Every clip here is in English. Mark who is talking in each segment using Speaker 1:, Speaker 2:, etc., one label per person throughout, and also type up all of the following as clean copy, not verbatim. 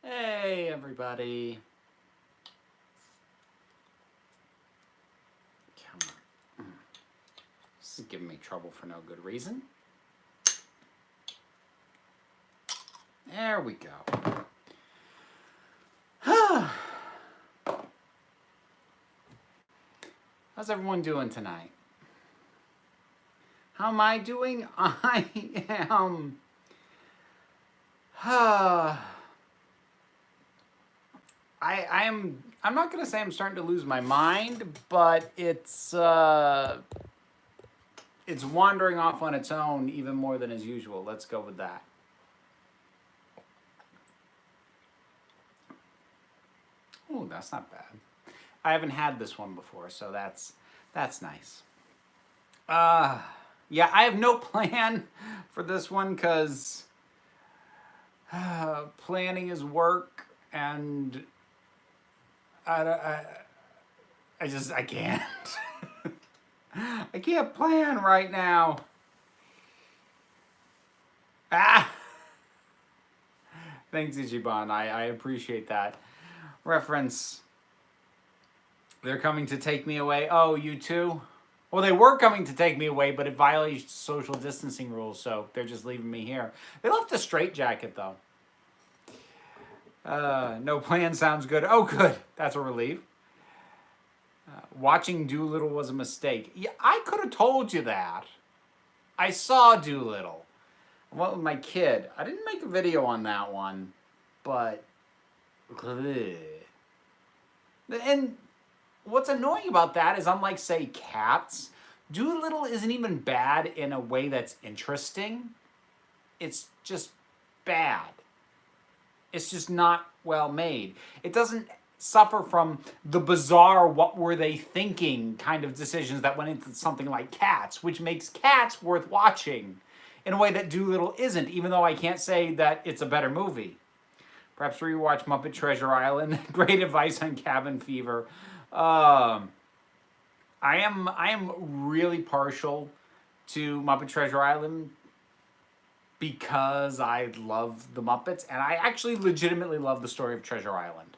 Speaker 1: Hey, everybody. Come on. This is giving me trouble for no good reason. There we go. How's everyone doing tonight? How am I doing? I am... I'm not going to say I'm starting to lose my mind, but it's wandering off on its own even more than as usual. Let's go with that. Oh, that's not bad. I haven't had this one before, so that's nice. Yeah, I have no plan for this one because planning is work, and I can't. I can't plan right now. Thanks, Ichiban. I appreciate that reference. They're coming to take me away. Oh, you too? Well, they were coming to take me away, but it violates social distancing rules, so they're just leaving me here. They left a straitjacket, though. No plan sounds good. Oh, good. That's a relief. Watching Doolittle was a mistake. Yeah, I could have told you that. I saw Doolittle. I went with my kid. I didn't make a video on that one, but... And what's annoying about that is, unlike, say, Cats, Doolittle isn't even bad in a way that's interesting. It's just bad. It's just not well made. It doesn't suffer from the bizarre what were they thinking kind of decisions that went into something like Cats, which makes Cats worth watching in a way that Doolittle isn't, even though I can't say that it's a better movie. Perhaps rewatch Muppet Treasure Island. Great advice on cabin fever. I am really partial to Muppet Treasure Island because I love the Muppets, and I actually legitimately love the story of Treasure Island.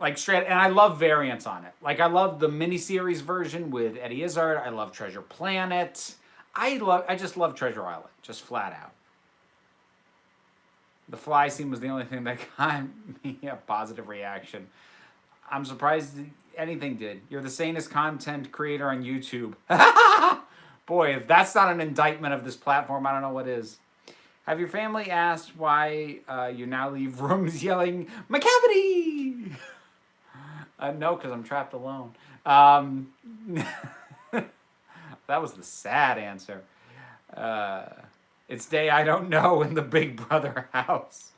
Speaker 1: Like, straight, and I love variants on it. Like, I love the miniseries version with Eddie Izzard. I love Treasure Planet. I just love Treasure Island, just flat out. The fly scene was the only thing that got me a positive reaction. I'm surprised anything did. You're the sanest content creator on YouTube. Boy, if that's not an indictment of this platform, I don't know what is. Have your family asked why you now leave rooms yelling, "McCavity!" No, because I'm trapped alone. That was the sad answer. It's day I don't know in the Big Brother house.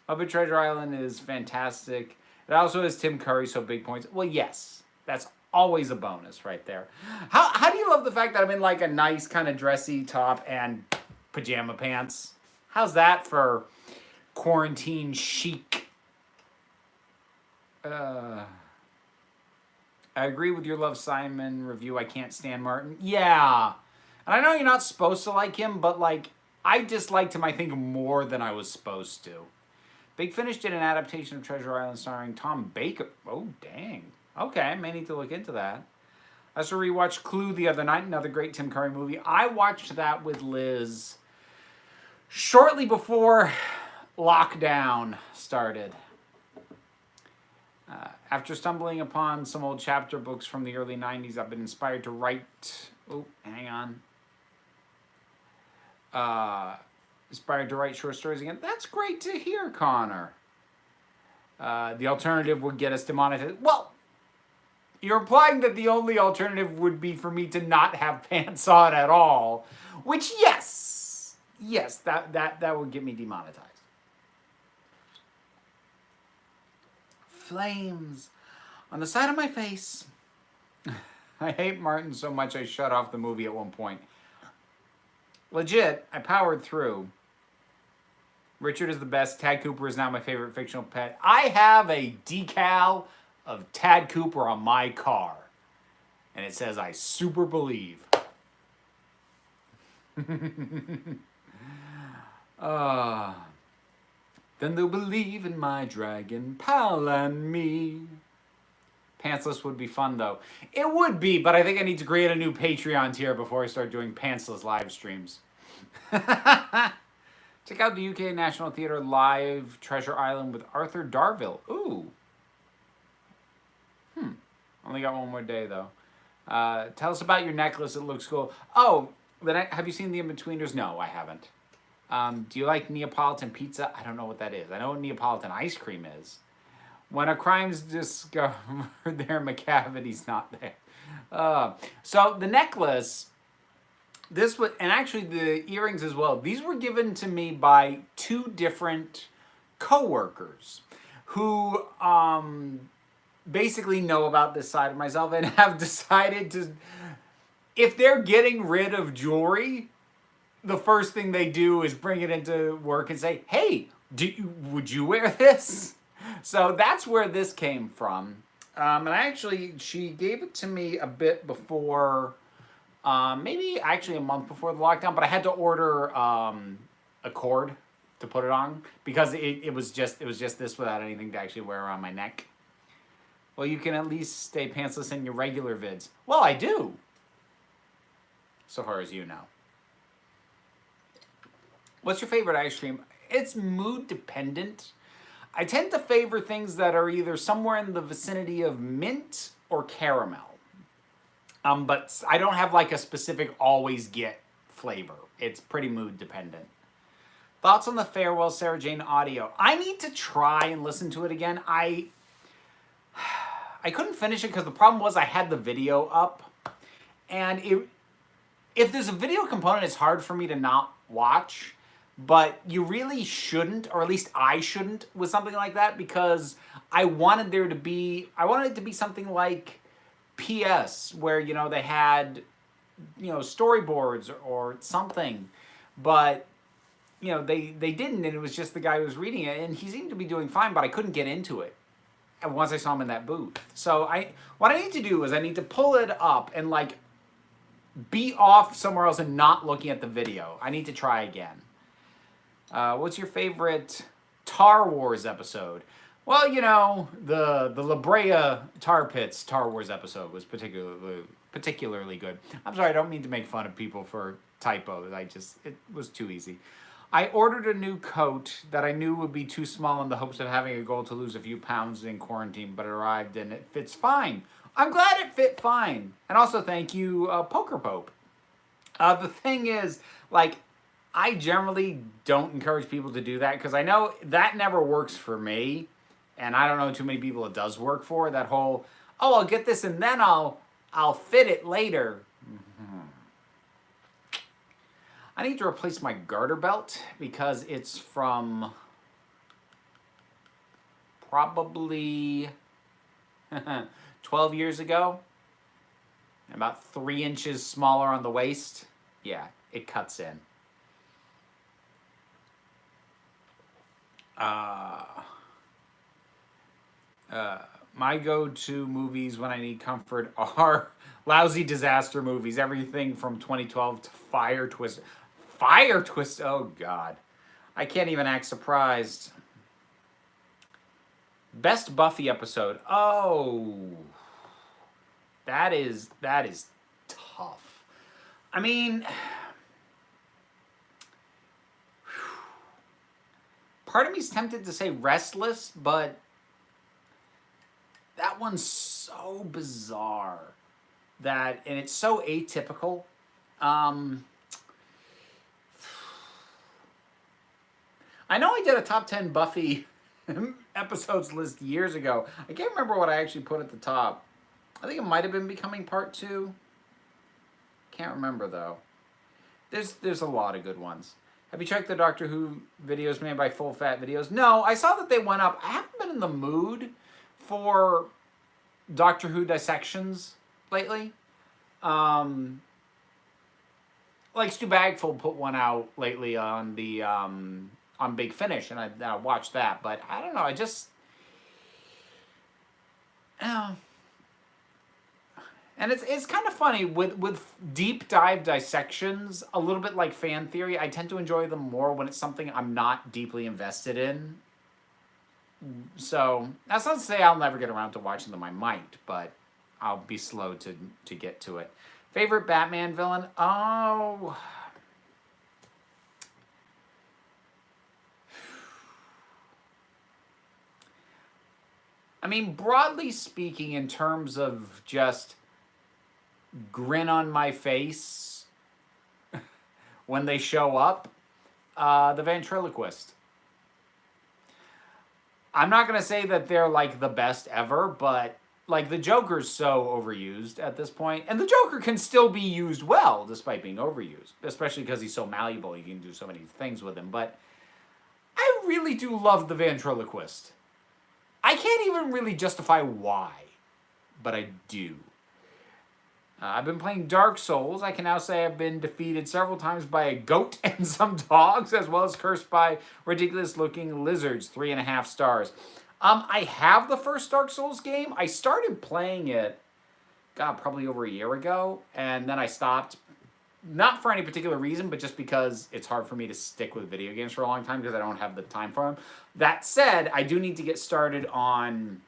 Speaker 1: Muppet Treasure Island is fantastic. It also has Tim Curry, so big points. Well, yes, that's always a bonus right there. How do you love the fact that I'm in like a nice kind of dressy top and pajama pants? How's that for quarantine chic? I agree with your Love Simon review. I can't stand Martin. Yeah. And I know you're not supposed to like him, but like, I disliked him, I think, more than I was supposed to. Big Finish did an adaptation of Treasure Island starring Tom Baker. Oh, dang. Okay, I may need to look into that. I also rewatched Clue the other night, another great Tim Curry movie. I watched that with Liz shortly before lockdown started. After stumbling upon some old chapter books from the early 90s, I've been inspired to write... Oh, hang on. Inspired to write short stories again. That's great to hear, Connor. The alternative would get us demonetized. Well, you're implying that the only alternative would be for me to not have pants on at all. Which, yes, that would get me demonetized. Flames on the side of my face. I hate Martin so much I shut off the movie at one point. Legit, I powered through. Richard is the best. Tad Cooper is now my favorite fictional pet. I have a decal of Tad Cooper on my car. And it says, I super believe. Then they'll believe in my dragon pal and me. Pantsless would be fun, though. It would be, but I think I need to create a new Patreon tier before I start doing pantsless live streams. Check out the UK National Theatre live Treasure Island with Arthur Darvill. Ooh. Only got one more day, though. Tell us about your necklace. It looks cool. Oh, have you seen The In-Betweeners? No, I haven't. Do you like Neapolitan pizza? I don't know what that is. I know what Neapolitan ice cream is. When a crime's discovered there, McCavity's not there. So the necklace, this was, and actually the earrings as well, these were given to me by two different co-workers who basically know about this side of myself and have decided to, if they're getting rid of jewelry, the first thing they do is bring it into work and say, hey, would you wear this? So that's where this came from. And she gave it to me a bit before, maybe actually a month before the lockdown, but I had to order a cord to put it on because it was just this without anything to actually wear around my neck. Well, you can at least stay pantsless in your regular vids. Well, I do. So far as you know. What's your favorite ice cream? It's mood dependent. I tend to favor things that are either somewhere in the vicinity of mint or caramel. But I don't have like a specific always get flavor. It's pretty mood dependent. Thoughts on the Farewell Sarah Jane audio? I need to try and listen to it again. I couldn't finish it because the problem was I had the video up. And if there's a video component, it's hard for me to not watch. But you really shouldn't, or at least I shouldn't, with something like that, because I wanted it to be something like PS, where, you know, they had, you know, storyboards or something, but, you know, they didn't, and it was just the guy who was reading it, and he seemed to be doing fine, but I couldn't get into it once I saw him in that booth. So what I need to do is I need to pull it up and, like, be off somewhere else and not looking at the video. I need to try again. What's your favorite Tar Wars episode? Well, you know, the La Brea Tar Pits Tar Wars episode was particularly good. I'm sorry, I don't mean to make fun of people for typos. It was too easy. I ordered a new coat that I knew would be too small in the hopes of having a goal to lose a few pounds in quarantine, but it arrived and it fits fine. I'm glad it fit fine. And also thank you, Poker Pope. The thing is, like, I generally don't encourage people to do that because I know that never works for me. And I don't know too many people it does work for. That whole, oh, I'll get this and then I'll fit it later. I need to replace my garter belt because it's from probably 12 years ago. About 3 inches smaller on the waist. Yeah, it cuts in. My go-to movies when I need comfort are lousy disaster movies. Everything from 2012 to Fire Twist. Fire Twist, oh God. I can't even act surprised. Best Buffy episode. Oh. That is tough. I mean, part of me is tempted to say Restless, but that one's so bizarre and it's so atypical. I know I did a top 10 Buffy episodes list years ago. I can't remember what I actually put at the top. I think it might have been Becoming Part 2. Can't remember, though. There's a lot of good ones. Have you checked the Doctor Who videos made by Full Fat Videos? No, I saw that they went up. I haven't been in the mood for Doctor Who dissections lately. Like Stu Bagfull put one out lately on the on Big Finish, and I watched that. But I don't know. I just and it's kind of funny with deep dive dissections, a little bit like fan theory. I tend to enjoy them more when it's something I'm not deeply invested in. So that's not to say I'll never get around to watching them. I might, but I'll be slow to get to it. Favorite Batman villain? Oh, I mean, broadly speaking, in terms of just grin on my face when they show up, the ventriloquist. I'm not going to say that they're like the best ever, but like the Joker's so overused at this point, and the Joker can still be used well despite being overused, especially because he's so malleable. You can do so many things with him. But I really do love the ventriloquist. I can't even really justify why, but I do. I've been playing Dark Souls. I can now say I've been defeated several times by a goat and some dogs, as well as cursed by ridiculous-looking lizards, 3.5 stars. I have the first Dark Souls game. I started playing it, God, probably over a year ago, and then I stopped. Not for any particular reason, but just because it's hard for me to stick with video games for a long time because I don't have the time for them. That said, I do need to get started on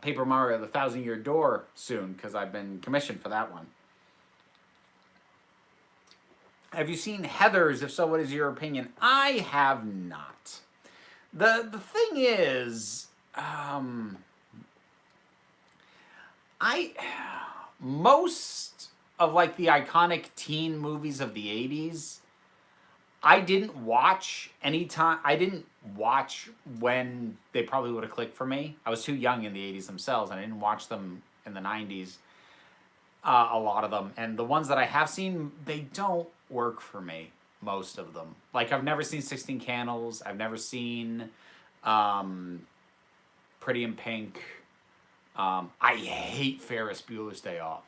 Speaker 1: Paper Mario: The Thousand Year Door soon because I've been commissioned for that one. Have you seen Heathers? If so, what is your opinion? I have not. The thing is, most of like the iconic teen movies of the 80s, I didn't watch anytime. I didn't watch when they probably would have clicked for me. I was too young in the 80s themselves, and I didn't watch them in the 90s, a lot of them. And the ones that I have seen, they don't work for me, most of them. Like, I've never seen 16 Candles. I've never seen Pretty in Pink. I hate Ferris Bueller's Day Off.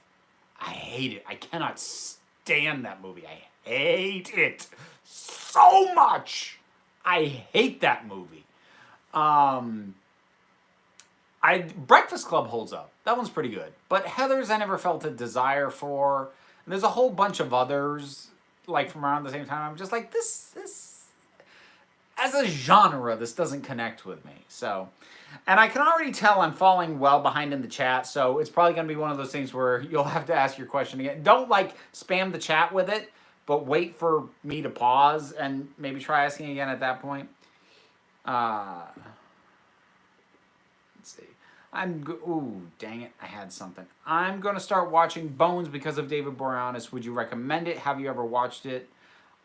Speaker 1: I hate it. I cannot stand that movie. I hate it so much. I hate that movie. Breakfast Club holds up. That one's pretty good. But Heathers, I never felt a desire for. And there's a whole bunch of others, like from around the same time. I'm just like, this as a genre, this doesn't connect with me. So, and I can already tell I'm falling well behind in the chat, so it's probably going to be one of those things where you'll have to ask your question again. Don't, like, spam the chat with it, but wait for me to pause and maybe try asking again at that point. Let's see. Ooh, dang it, I had something. I'm going to start watching Bones because of David Boreanaz. Would you recommend it? Have you ever watched it?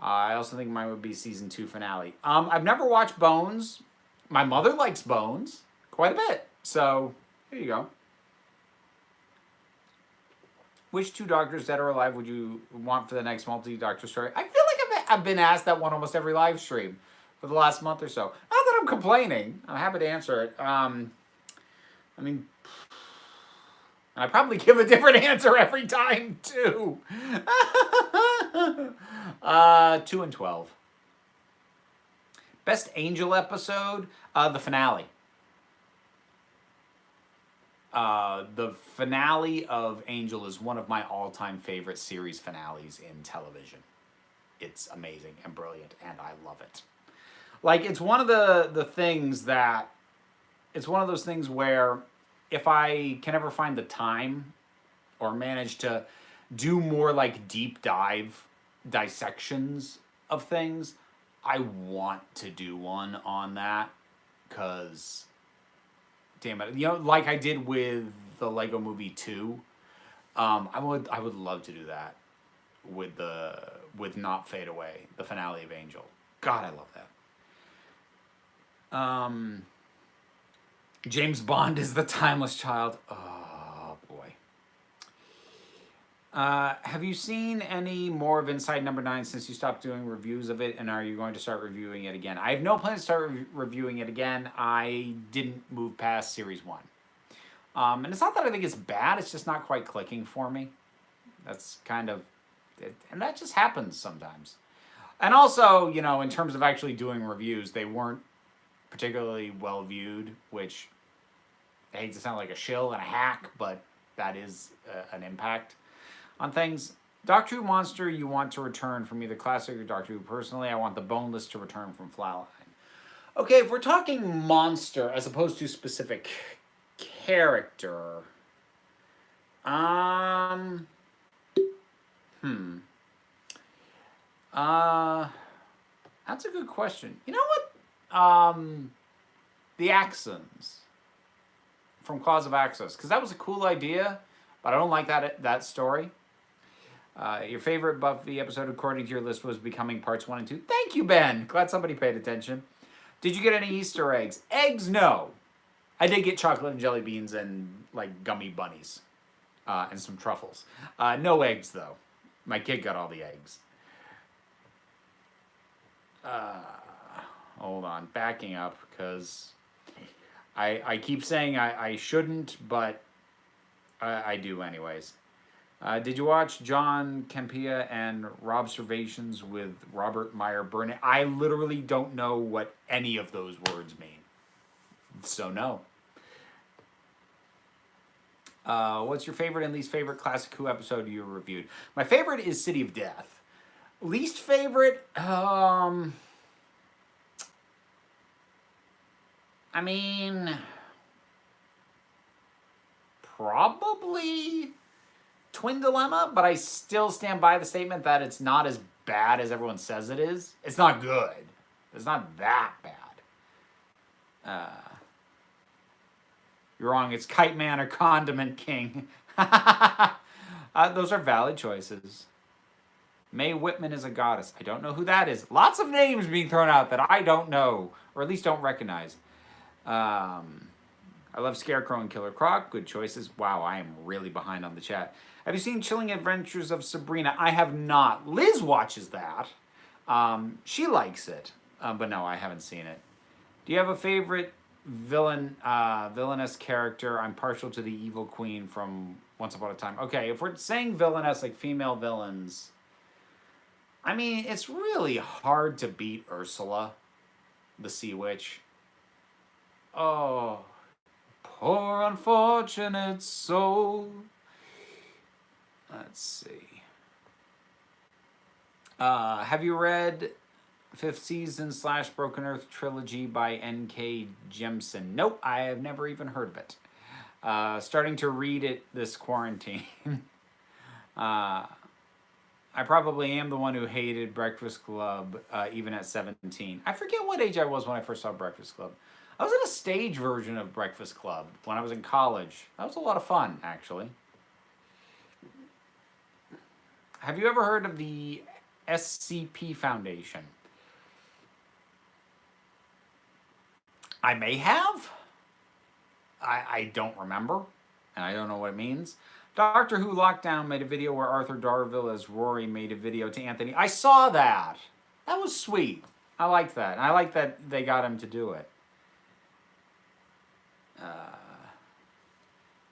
Speaker 1: I also think mine would be season 2 finale. I've never watched Bones. My mother likes Bones quite a bit. So, here you go. Which 2 doctors, dead or alive, would you want for the next multi-doctor story? I feel like I've been asked that one almost every live stream for the last month or so. Not that I'm complaining. I'm happy to answer it. I mean, I probably give a different answer every time, too. 2 and 12. Best Angel episode? The finale. The finale of Angel is one of my all-time favorite series finales in television. It's amazing and brilliant, and I love it. Like, it's one of the things that... It's one of those things where if I can ever find the time or manage to do more, like, deep dive dissections of things, I want to do one on that, because, damn it, you know, like I did with the Lego Movie 2, I would love to do that with Not Fade Away, the finale of Angel. God, I love that. James Bond is the timeless child. Oh, boy. Have you seen any more of Inside Number 9 since you stopped doing reviews of it, and are you going to start reviewing it again? I have no plan to start reviewing it again. I didn't move past Series 1. And it's not that I think it's bad, it's just not quite clicking for me. That's kind of... And that just happens sometimes. And also, you know, in terms of actually doing reviews, they weren't particularly well viewed, which I hate to sound like a shill and a hack, but that is an impact on things. Doctor Who monster you want to return from either classic or Doctor Who. Personally, I want the Boneless to return from Flatline. Okay, if we're talking monster as opposed to specific character, um, hmm, that's a good question. You know what? The Axons from Claws of Axos, because that was a cool idea, but I don't like that story. Your favorite Buffy episode according to your list was Becoming Parts 1 and 2. Thank you, Ben. Glad somebody paid attention. Did you get any Easter eggs? Eggs, no. I did get chocolate and jelly beans and like gummy bunnies and some truffles. No eggs, though. My kid got all the eggs. Hold on. Backing up because I keep saying I shouldn't, but I do anyways. Did you watch John Campea and Robservations with Robert Meyer Burnett? I literally don't know what any of those words mean. So no. What's your favorite and least favorite Classic Who episode you reviewed? My favorite is City of Death. Least favorite, I mean, probably Twin Dilemma, but I still stand by the statement that it's not as bad as everyone says it is. It's not good. It's not that bad. You're wrong. It's Kite Man or Condiment King. Those are valid choices. Mae Whitman is a goddess. I don't know who that is. Lots of names being thrown out that I don't know, or at least don't recognize. I love Scarecrow and Killer Croc. Good choices. Wow, I am really behind on the chat. Have you seen Chilling Adventures of Sabrina? I have not. Liz watches that. She likes it, but no, I haven't seen it. Do you have a favorite villainous character? I'm partial to the Evil Queen from Once Upon a Time. Okay, if we're saying villainous, like female villains, I mean, it's really hard to beat Ursula, the Sea Witch. Oh, poor unfortunate soul. Let's see. Have you read 5th season / Broken Earth trilogy by N.K. Jemisin? Nope, I have never even heard of it. Starting to read it this quarantine. I probably am the one who hated Breakfast Club even at 17. I forget what age I was when I first saw Breakfast Club. I was in a stage version of Breakfast Club when I was in college. That was a lot of fun, actually. Have you ever heard of the SCP Foundation? I may have. I don't remember, and I don't know what it means. Doctor Who Lockdown made a video where Arthur Darvill as Rory made a video to Anthony. I saw that. That was sweet. I liked that. And I like that they got him to do it.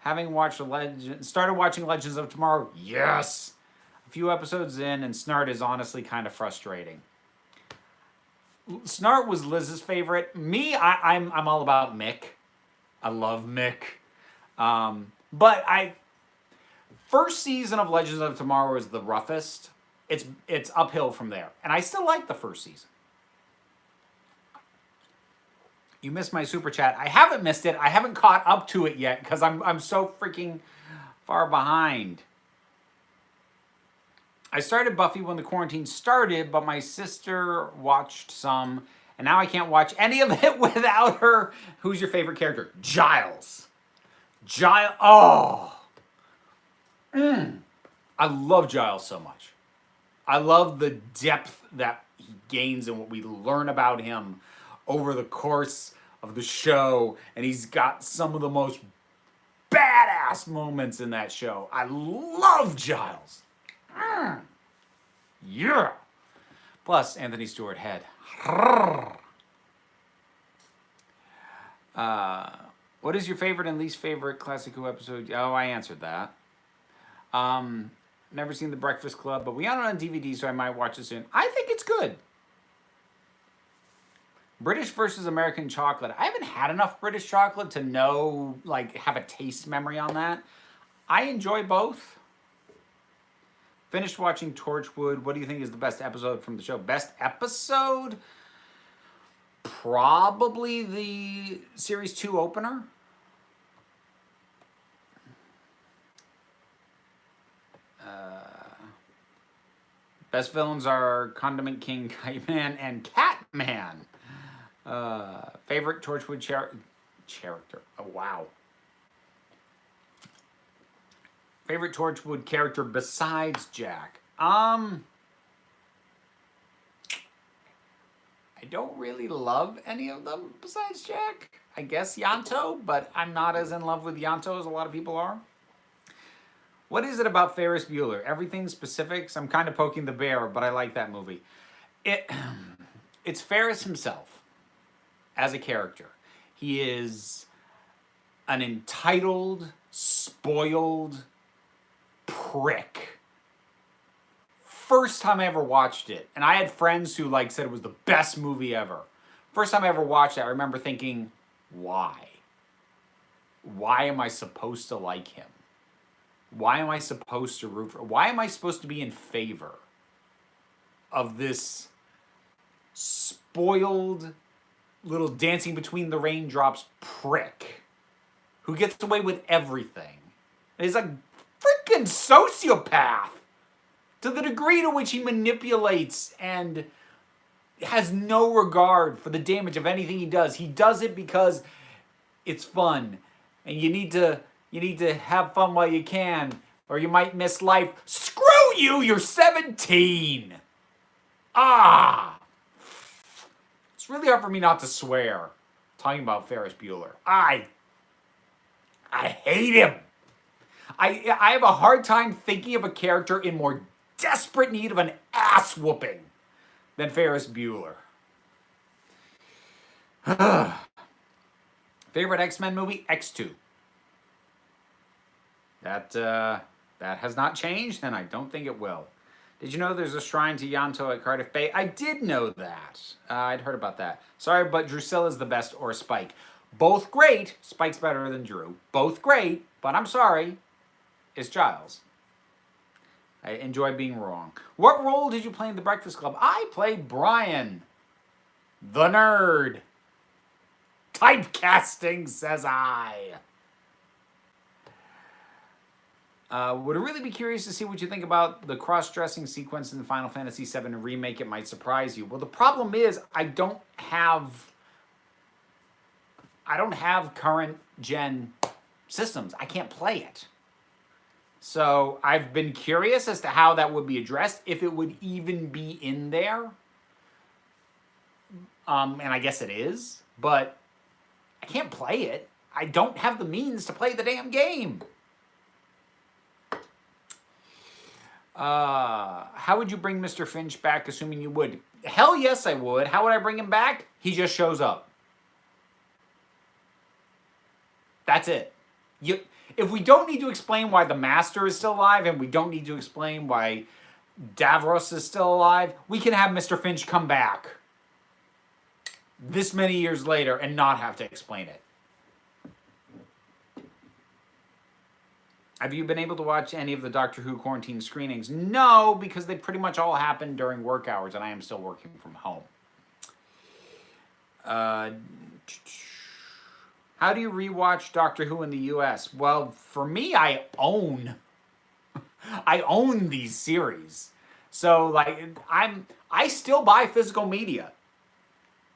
Speaker 1: Having watched started watching Legends of Tomorrow. Yes! A few episodes in, and Snart is honestly kind of frustrating. Snart was Liz's favorite. Me, I'm all about Mick. I love Mick. But first season of Legends of Tomorrow is the roughest. It's uphill from there. And I still like the first season. You missed my super chat. I haven't missed it. I haven't caught up to it yet because I'm so freaking far behind. I started Buffy when the quarantine started, but my sister watched some, and now I can't watch any of it without her. Who's your favorite character? Giles. Giles. Oh. I love Giles so much. I love the depth that he gains and what we learn about him over the course of the show, and he's got some of the most badass moments in that show. I love Giles. Yeah. Plus, Anthony Stewart Head. What is your favorite and least favorite Classic Who episode? Oh, I answered that. Never seen The Breakfast Club, but we own it on DVD, so I might watch it soon. I think it's good. British versus American chocolate. I haven't had enough British chocolate to know, like, have a taste memory on that. I enjoy both. Finished watching Torchwood. What do you think is the best episode from the show? Best episode? Probably the Series 2 opener. Best villains are Condiment King, Kite Man, and Catman. Favorite Torchwood character. Oh, wow. Favorite Torchwood character besides Jack. I don't really love any of them besides Jack. I guess Yanto, but I'm not as in love with Yanto as a lot of people are. What is it about Ferris Bueller? Everything specifics? I'm kind of poking the bear, but I like that movie. It's Ferris himself as a character. He is an entitled, spoiled prick. First time I ever watched it, and I had friends who said it was the best movie ever. First time I ever watched it, I remember thinking, why? Why am I supposed to like him? Why am I supposed to root for? Why am I supposed to be in favor of this spoiled little dancing between the raindrops prick who gets away with everything? He's a freaking sociopath to the degree to which he manipulates and has no regard for the damage of anything he does. He does it because it's fun, and you need to have fun while you can, or you might miss life. Screw you! You're 17. It's really hard for me not to swear talking about Ferris Bueller. I hate him. I have a hard time thinking of a character in more desperate need of an ass whooping than Ferris Bueller. Favorite X-Men movie? X2. That has not changed, and I don't think it will. Did you know there's a shrine to Yanto at Cardiff Bay? I did know that. I'd heard about that. Sorry, but Drusilla's the best, or Spike. Both great. Spike's better than Drew. Both great, but I'm sorry. It's Giles. I enjoy being wrong. What role did you play in The Breakfast Club? I played Brian, the nerd. Typecasting, says I. Would really be curious to see what you think about the cross-dressing sequence in the Final Fantasy VII Remake. It might surprise you. Well, the problem is I don't have current gen systems. I can't play it. So I've been curious as to how that would be addressed, if it would even be in there. And I guess it is, but I can't play it. I don't have the means to play the damn game. How would you bring Mr. Finch back, assuming you would? Hell yes, I would. How would I bring him back? He just shows up. That's it. If we don't need to explain why the Master is still alive, and we don't need to explain why Davros is still alive, we can have Mr. Finch come back this many years later and not have to explain it. Have you been able to watch any of the Doctor Who quarantine screenings? No, because they pretty much all happened during work hours, and I am still working from home. How do you rewatch Doctor Who in the US? Well, for me, I own these series. So, I still buy physical media.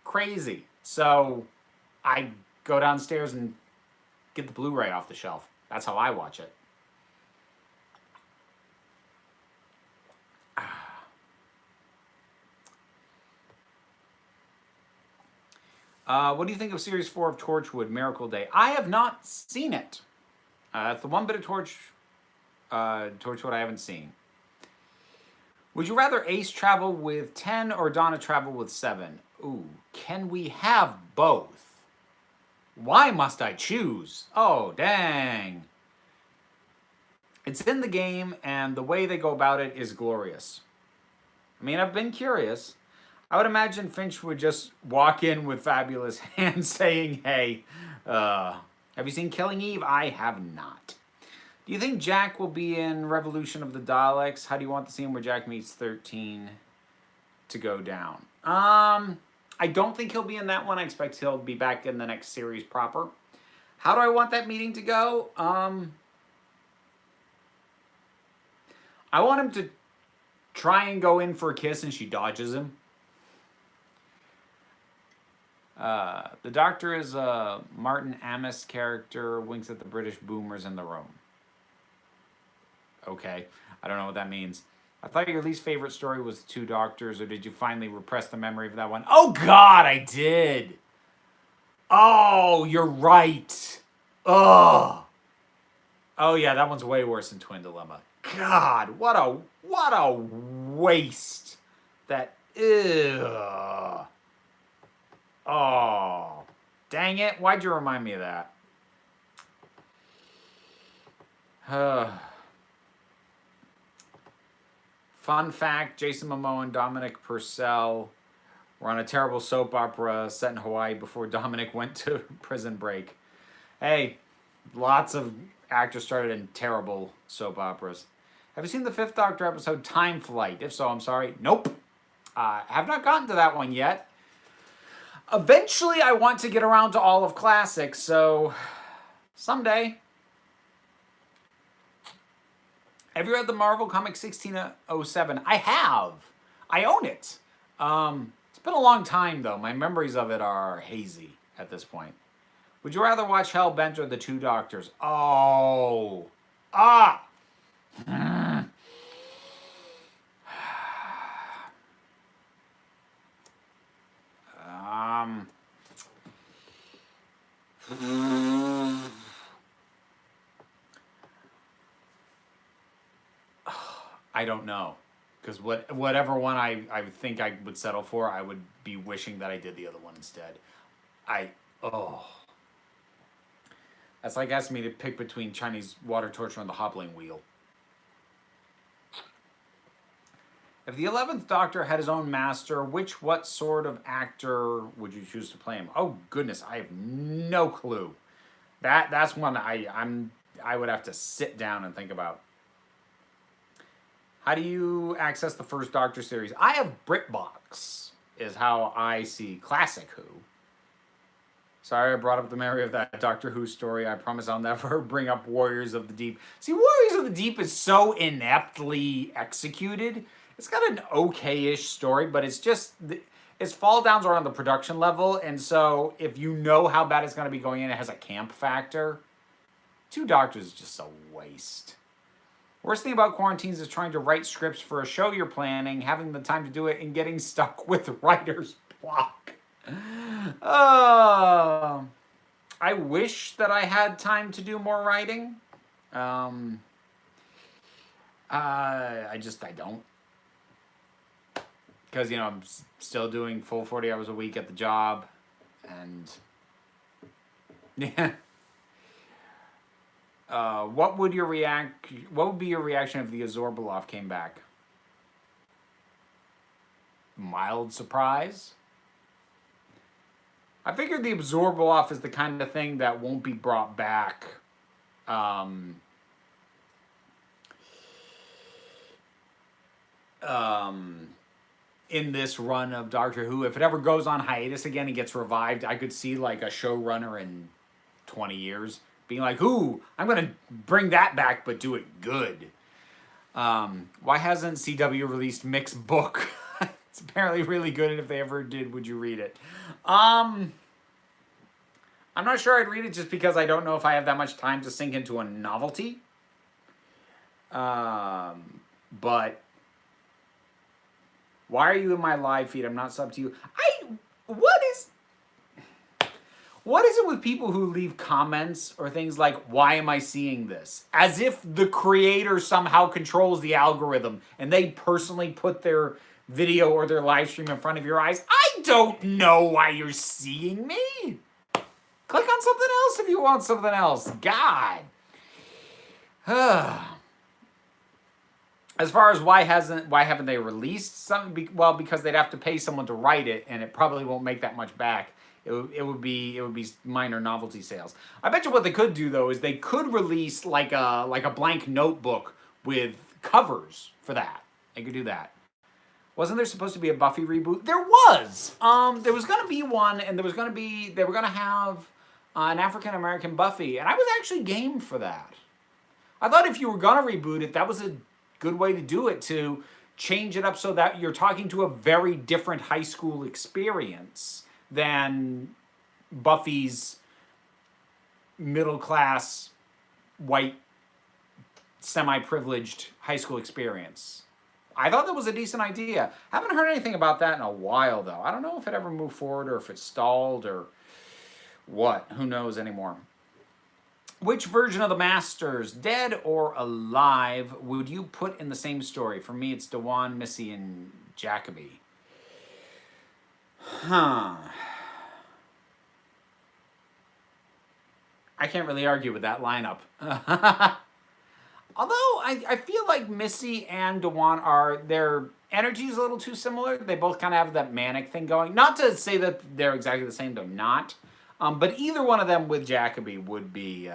Speaker 1: Crazy. So, I go downstairs and get the Blu-ray off the shelf. That's how I watch it. What do you think of Series 4 of Torchwood, Miracle Day? I have not seen it. That's the one bit of Torchwood I haven't seen. Would you rather Ace travel with 10 or Donna travel with 7? Ooh, can we have both? Why must I choose? Oh, dang. It's in the game, and the way they go about it is glorious. I mean, I've been curious. I would imagine Finch would just walk in with fabulous hands saying, hey, have you seen Killing Eve? I have not. Do you think Jack will be in Revolution of the Daleks? How do you want the scene where Jack meets 13 to go down? I don't think he'll be in that one. I expect he'll be back in the next series proper. How do I want that meeting to go? I want him to try and go in for a kiss and she dodges him. The Doctor is a Martin Amis character, winks at the British boomers in the room. Okay, I don't know what that means. I thought your least favorite story was The Two Doctors, or did you finally repress the memory of that one? Oh, God, I did. Oh, you're right. Oh. Oh, yeah, that one's way worse than Twin Dilemma. God, what a waste. That, ugh. Oh, dang it. Why'd you remind me of that? Fun fact, Jason Momoa and Dominic Purcell were on a terrible soap opera set in Hawaii before Dominic went to prison break. Hey, lots of actors started in terrible soap operas. Have you seen the 5th Doctor episode, Time Flight? If so, I'm sorry. Nope. Have not gotten to that one yet. Eventually, I want to get around to all of classics, so someday. Have you read the Marvel comic 1607? I have. I own it. It's been a long time, though. My memories of it are hazy at this point. Would you rather watch Hellbent or The Two Doctors? Oh. Ah. I don't know, because whatever one I think I would settle for, I would be wishing that I did the other one instead. That's like asking me to pick between Chinese water torture and the hobbling wheel. If the 11th Doctor had his own master, what sort of actor would you choose to play him? Oh goodness, I have no clue. That's one I would have to sit down and think about. How do you access the first Doctor series? I have BritBox, is how I see Classic Who. Sorry I brought up the memory of that Doctor Who story. I promise I'll never bring up Warriors of the Deep. See, Warriors of the Deep is so ineptly executed. It's got an okay-ish story, but it's just, its fall downs are on the production level, and so if you know how bad it's going to be going in, it has a camp factor. Two Doctors is just a waste. Worst thing about quarantines is trying to write scripts for a show you're planning, having the time to do it, and getting stuck with writer's block. I wish that I had time to do more writing. I don't. Because, I'm still doing full 40 hours a week at the job. And, yeah. What would be your reaction if the Azorbalov came back? Mild surprise? I figured the Azorbalov is the kind of thing that won't be brought back. In this run of Doctor Who. If it ever goes on hiatus again and gets revived, I could see like a showrunner in 20 years being like, ooh, I'm going to bring that back, but do it good. Why hasn't CW released Mick's book? It's apparently really good, and if they ever did, would you read it? I'm not sure I'd read it just because I don't know if I have that much time to sink into a novelty. But why are you in my live feed? I'm not sub to you. What is it with people who leave comments or things like, why am I seeing this? As if the creator somehow controls the algorithm and they personally put their video or their live stream in front of your eyes. I don't know why you're seeing me. Click on something else if you want something else. God. As far as why haven't they released something? Well, because they'd have to pay someone to write it, and it probably won't make that much back. It would be minor novelty sales. I bet you what they could do though is they could release like a blank notebook with covers for that. They could do that. Wasn't there supposed to be a Buffy reboot? There was. There was going to be one, and they were going to have an African-American Buffy, and I was actually game for that. I thought if you were going to reboot it, that was a good way to do it, to change it up so that you're talking to a very different high school experience than Buffy's middle-class, white, semi-privileged high school experience. I thought that was a decent idea. Haven't heard anything about that in a while, though. I don't know if it ever moved forward or if it stalled or what. Who knows anymore. Which version of the Masters, dead or alive, would you put in the same story? For me, it's Dewan, Missy, and Jacoby. I can't really argue with that lineup. Although, I feel like Missy and Dewan their energy is a little too similar. They both kind of have that manic thing going. Not to say that they're exactly the same, they're not. But either one of them with Jacoby would be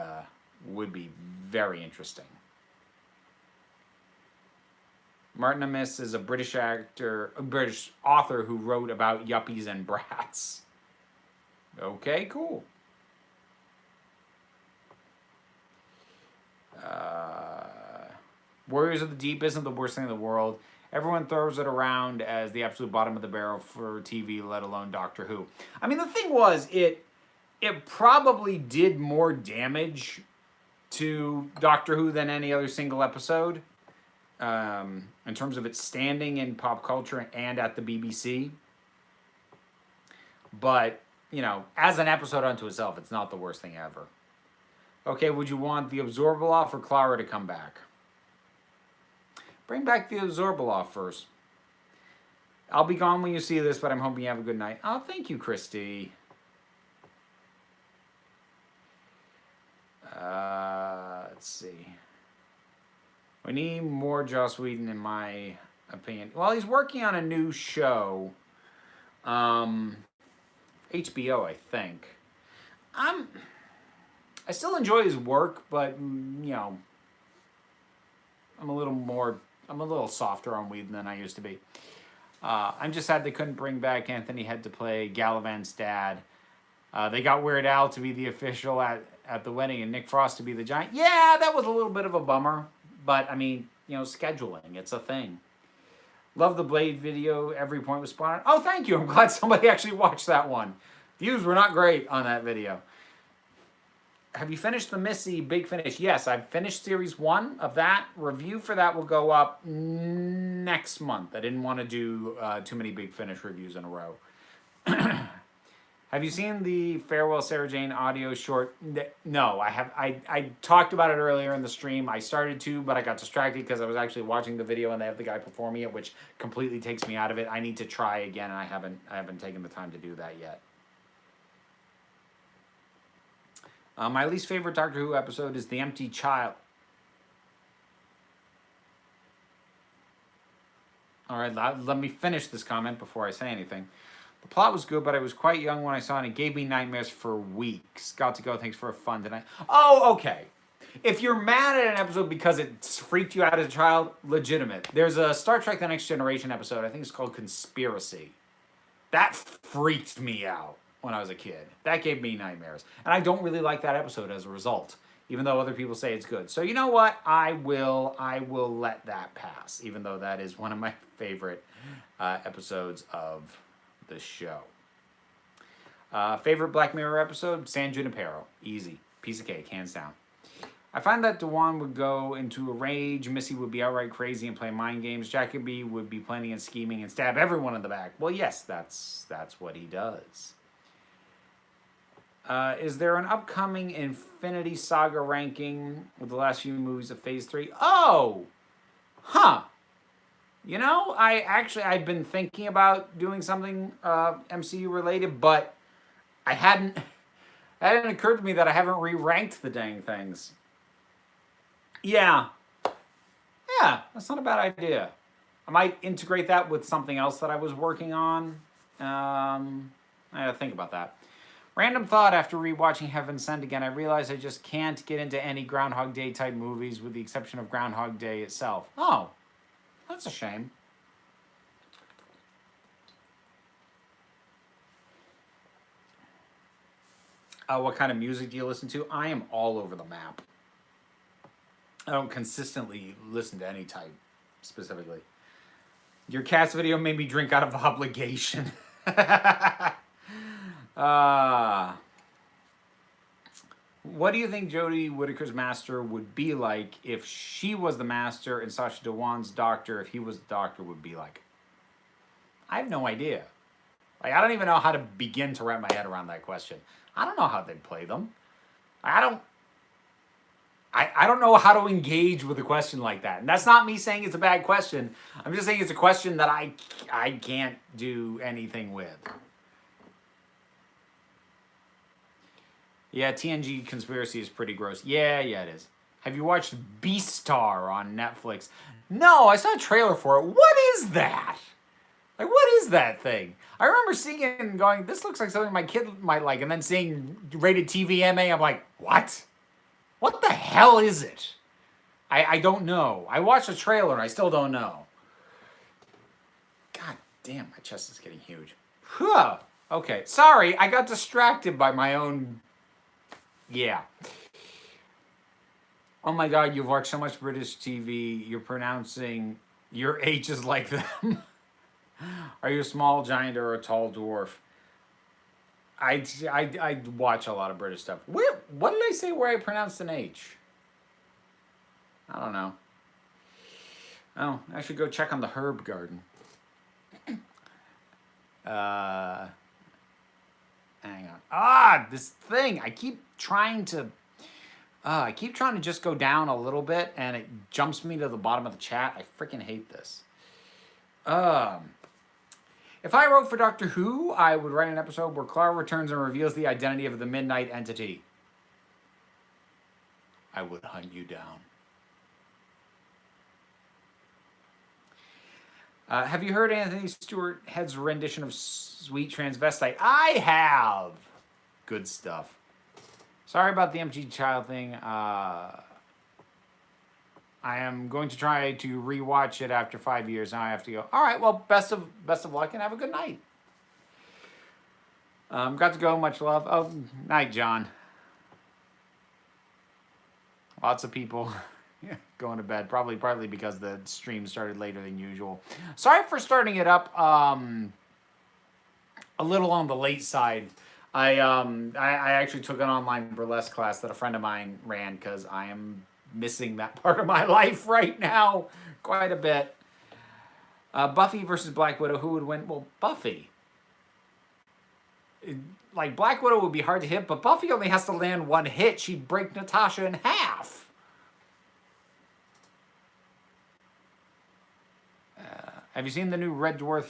Speaker 1: very interesting. Martin Amis is a British author who wrote about yuppies and brats. Okay, cool. Warriors of the Deep isn't the worst thing in the world. Everyone throws it around as the absolute bottom of the barrel for TV, let alone Doctor Who. I mean, the thing was, it probably did more damage to Doctor Who than any other single episode, in terms of its standing in pop culture and at the BBC. But, you know, as an episode unto itself, it's not the worst thing ever. Okay, would you want the Absorbaloff or Clara to come back? Bring back the Absorbaloff first. I'll be gone when you see this, but I'm hoping you have a good night. Oh, thank you, Christy. Let's see. We need more Joss Whedon, in my opinion. Well, he's working on a new show. HBO, I think. I still enjoy his work, but, you know, I'm a little softer on Whedon than I used to be. I'm just sad they couldn't bring back Anthony Head to play Gallivant's dad. They got Weird Al to be the official at the wedding and Nick Frost to be the giant. Yeah, that was a little bit of a bummer. But, I mean, you know, scheduling, it's a thing. Love the Blade video. Every point was spot on. Oh, thank you. I'm glad somebody actually watched that one. Views were not great on that video. Have you finished the Missy Big Finish? Yes, I've finished Series 1 of that. Review for that will go up next month. I didn't want to do too many Big Finish reviews in a row. Have you seen the Farewell Sarah Jane audio short? No, I have. I talked about it earlier in the stream. I started to, but I got distracted because I was actually watching the video and they have the guy performing it, which completely takes me out of it. I need to try again, and I haven't taken the time to do that yet. My least favorite Doctor Who episode is The Empty Child. All right, let me finish this comment before I say anything. The plot was good, but I was quite young when I saw it, and it gave me nightmares for weeks. Got to go. Thanks for a fun tonight. Oh, okay. If you're mad at an episode because it freaked you out as a child, legitimate. There's a Star Trek The Next Generation episode. I think it's called Conspiracy. That freaked me out when I was a kid. That gave me nightmares. And I don't really like that episode as a result, even though other people say it's good. So you know what? I will let that pass, even though that is one of my favorite episodes of the show. Favorite Black Mirror episode? San Junipero. Easy. Piece of cake, hands down. I find that Dewan would go into a rage, Missy would be outright crazy and play mind games, Jacoby would be planning and scheming and stab everyone in the back. Well, yes, that's what he does. Is there an upcoming Infinity Saga ranking with the last few movies of Phase 3? Oh! Huh. You know, I've been thinking about doing something MCU related, but it hadn't occurred to me that I haven't re-ranked the dang things. Yeah, that's not a bad idea. I might integrate that with something else that I was working on. I gotta think about that. Random thought after rewatching Heaven Sent again, I realized I just can't get into any Groundhog Day type movies with the exception of Groundhog Day itself. Oh, that's a shame. What kind of music do you listen to? I am all over the map. I don't consistently listen to any type, specifically. Your cast video made me drink out of obligation. What do you think Jodie Whittaker's Master would be like if she was the Master and Sacha Dhawan's Doctor, if he was the Doctor, would be like? I have no idea. Like, I don't even know how to begin to wrap my head around that question. I don't know how they'd play them. I don't know how to engage with a question like that. And that's not me saying it's a bad question. I'm just saying it's a question that I can't do anything with. Yeah, TNG Conspiracy is pretty gross. Yeah, it is. Have you watched Beastar on Netflix? No, I saw a trailer for it. What is that? Like, what is that thing? I remember seeing it and going, this looks like something my kid might like. And then seeing rated TV MA, I'm like, what? What the hell is it? I don't know. I watched the trailer and I still don't know. God damn, my chest is getting huge. Whew. Okay, sorry, I got distracted by my own... Yeah. Oh my God, you've watched so much British TV, you're pronouncing your H's like them. Are you a small giant or a tall dwarf? I watch a lot of British stuff. What did I say where I pronounced an H? I don't know. Oh, I should go check on the herb garden. Hang on. This thing. I keep trying to just go down a little bit, and it jumps me to the bottom of the chat. I freaking hate this. If I wrote for Doctor Who, I would write an episode where Clara returns and reveals the identity of the Midnight Entity. I would hunt you down. Have you heard Anthony Stewart Head's rendition of Sweet Transvestite? I have. Good stuff. Sorry about the MG Child thing. I am going to try to rewatch it after 5 years. Now I have to go. All right. Well, best of luck and have a good night. Got to go. Much love. Oh, night, John. Lots of people going to bed. Probably partly because the stream started later than usual. Sorry for starting it up a little on the late side. I actually took an online burlesque class that a friend of mine ran because I am missing that part of my life right now quite a bit. Buffy versus Black Widow, who would win? Well, Buffy. Like, Black Widow would be hard to hit, but Buffy only has to land one hit. She'd break Natasha in half. Have you seen the new Red Dwarf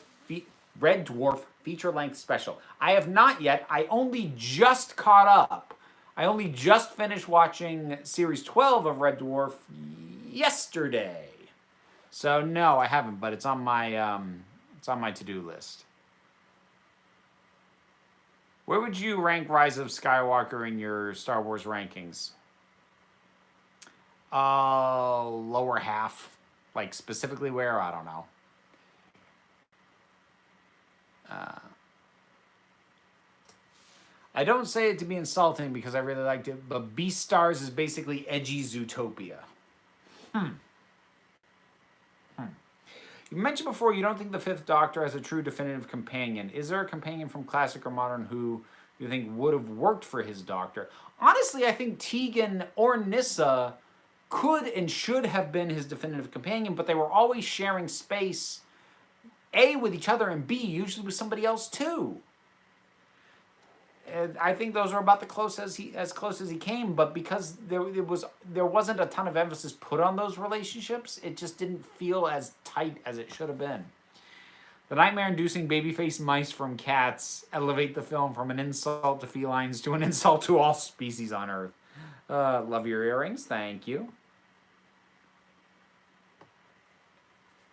Speaker 1: feature-length special? I have not yet. I only just caught up. I only just finished watching Series 12 of Red Dwarf yesterday. So, no, I haven't, but it's on my to-do list. Where would you rank Rise of Skywalker in your Star Wars rankings? Lower half. Like, specifically where? I don't know. I don't say it to be insulting because I really liked it, but Beastars is basically edgy Zootopia. You mentioned before you don't think the Fifth Doctor has a true definitive companion. Is there a companion from classic or modern who you think would have worked for his Doctor? Honestly, I think Tegan or Nyssa could and should have been his definitive companion, but they were always sharing space, A, with each other, and B, usually with somebody else too. And I think those are about as close as he came, but because there wasn't a ton of emphasis put on those relationships, it just didn't feel as tight as it should have been. The nightmare-inducing babyface mice from Cats elevate the film from an insult to felines to an insult to all species on Earth. Love your earrings, thank you.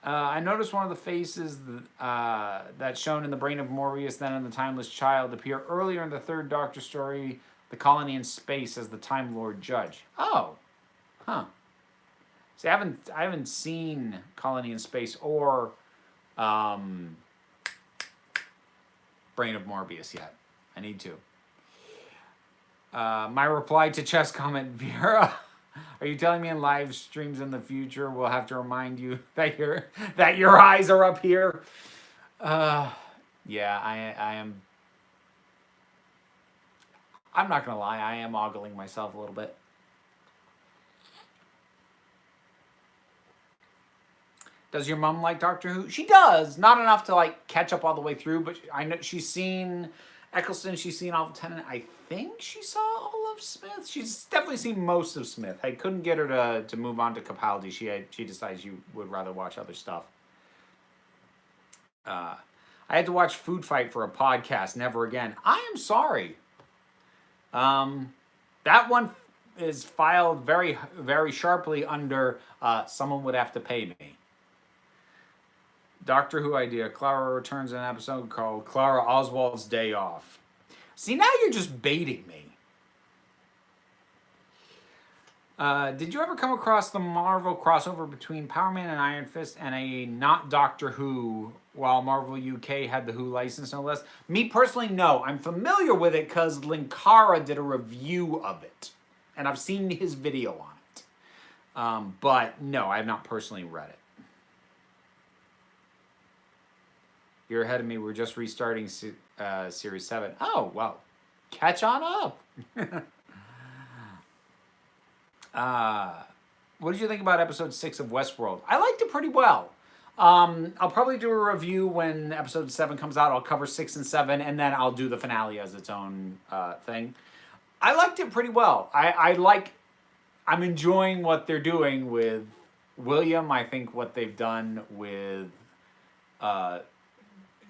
Speaker 1: I noticed one of the faces that's shown in the brain of Morbius, then in the Timeless Child, appear earlier in the third Doctor story, The Colony in Space, as the Time Lord Judge. Oh, huh. See, I haven't seen Colony in Space or Brain of Morbius yet. I need to. My reply to Chess comment, Vera, are you telling me in live streams in the future we'll have to remind you that your eyes are up here? Yeah, I am. I'm not gonna lie, I am ogling myself a little bit. Does your mom like Doctor Who? She does. Not enough to like catch up all the way through, but I know she's seen Eccleston. She's seen all of Tennant. I think she saw all of Smith. She's definitely seen most of Smith. I couldn't get her to move on to Capaldi. She decided she would rather watch other stuff. I had to watch Food Fight for a podcast. Never again. I am sorry. That one is filed very, very sharply under someone would have to pay me. Doctor Who idea. Clara returns in an episode called Clara Oswald's Day Off. See, now you're just baiting me. Did you ever come across the Marvel crossover between Power Man and Iron Fist and a not Doctor Who while Marvel UK had the Who license, no less? Me personally, no. I'm familiar with it because Linkara did a review of it. And I've seen his video on it. But no, I have not personally read it. You're ahead of me. We're just restarting Series 7. Oh, well. Catch on up. What did you think about episode 6 of Westworld? I liked it pretty well. I'll probably do a review when episode 7 comes out. I'll cover 6 and 7, and then I'll do the finale as its own thing. I liked it pretty well. I'm enjoying what they're doing with William. I think what they've done with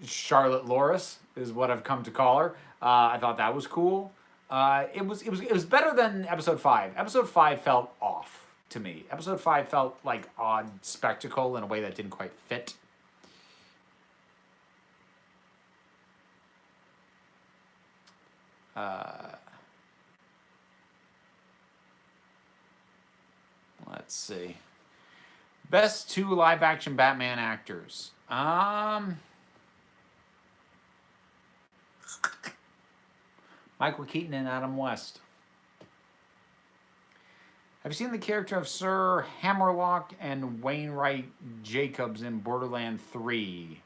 Speaker 1: Charlotte Loris is what I've come to call her. I thought that was cool. It was better than episode 5. Episode 5 felt off to me. Episode 5 felt like odd spectacle in a way that didn't quite fit. Let's see. Best 2 live action Batman actors. Michael Keaton and Adam West. Have you seen the character of Sir Hammerlock and Wainwright Jacobs in Borderlands 3?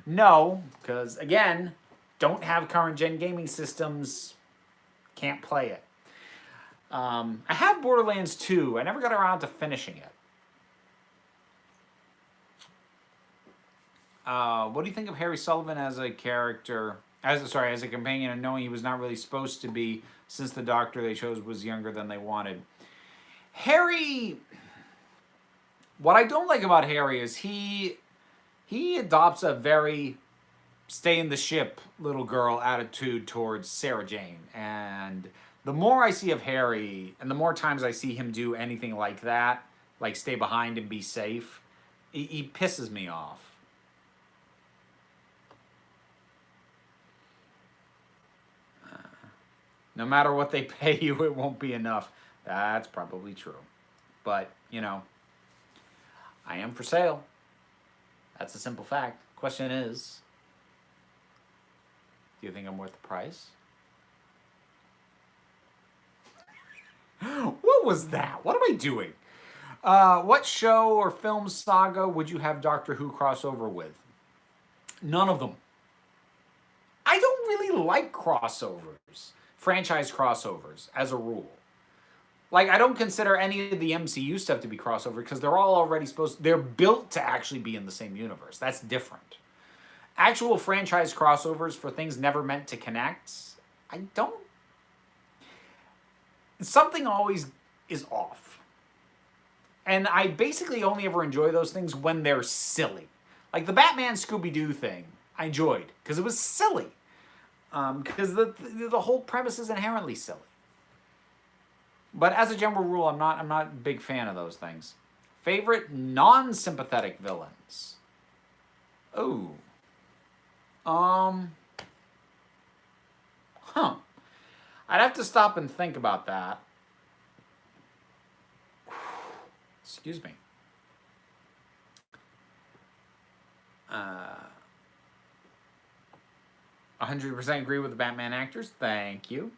Speaker 1: No, because again, don't have current gen gaming systems, can't play it. I have Borderlands 2. I never got around to finishing it. What do you think of Harry Sullivan as a character? As a companion, and knowing he was not really supposed to be, since the Doctor they chose was younger than they wanted. Harry, what I don't like about Harry is he adopts a very stay in the ship little girl attitude towards Sarah Jane, and the more I see of Harry, and the more times I see him do anything like that, like stay behind and be safe, he pisses me off. No matter what they pay you, it won't be enough. That's probably true. But, you know, I am for sale. That's a simple fact. Question is, do you think I'm worth the price? What was that? What am I doing? What show or film saga would you have Doctor Who crossover with? None of them. I don't really like crossovers. Franchise crossovers, as a rule. Like, I don't consider any of the MCU stuff to be crossover because they're all already they're built to actually be in the same universe. That's different. Actual franchise crossovers for things never meant to connect, I don't... Something always is off. And I basically only ever enjoy those things when they're silly. Like the Batman Scooby-Doo thing, I enjoyed because it was silly. Because the whole premise is inherently silly. But as a general rule, I'm not a big fan of those things. Favorite non-sympathetic villains? Oh. I'd have to stop and think about that. Excuse me. 100% agree with the Batman actors. Thank you.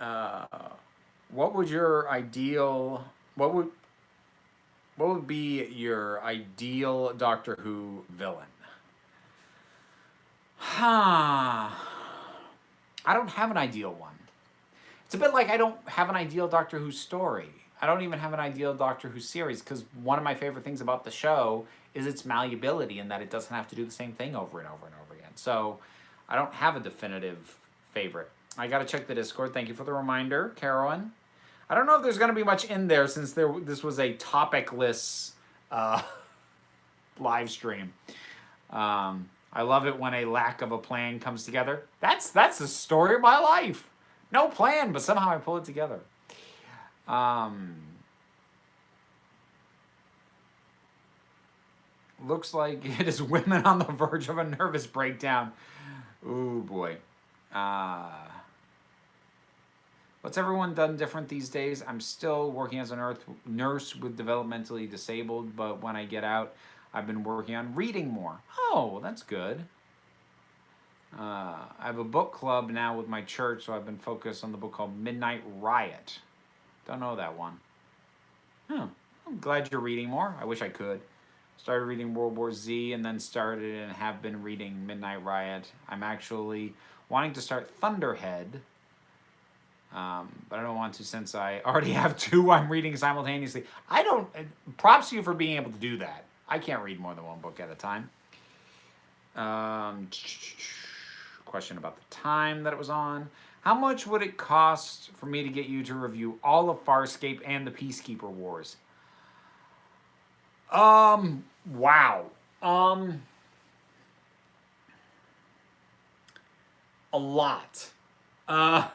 Speaker 1: Uh, what would your ideal? What would be your ideal Doctor Who villain? Huh. I don't have an ideal one. It's a bit like I don't have an ideal Doctor Who story. I don't even have an ideal Doctor Who series because one of my favorite things about the show is its malleability and that it doesn't have to do the same thing over and over and over again. So I don't have a definitive favorite. I got to check the Discord. Thank you for the reminder, Carolyn. I don't know if there's going to be much in there since this was a topic-less live stream. I love it when a lack of a plan comes together. That's the story of my life. No plan, but somehow I pull it together. Looks like it is women on the verge of a nervous breakdown. Ooh, boy. What's everyone done different these days? I'm still working as a nurse with developmentally disabled, but when I get out, I've been working on reading more. Oh, well, that's good. I have a book club now with my church, so I've been focused on the book called Midnight Riot. Don't know that one. I'm glad you're reading more. I wish I could. Started reading World War Z and then started and have been reading Midnight Riot. I'm actually wanting to start Thunderhead, but I don't want to since I already have two I'm reading simultaneously. Props to you for being able to do that. I can't read more than one book at a time. Question about the time that it was on. How much would it cost for me to get you to review all of Farscape and the Peacekeeper Wars? Wow. A lot. I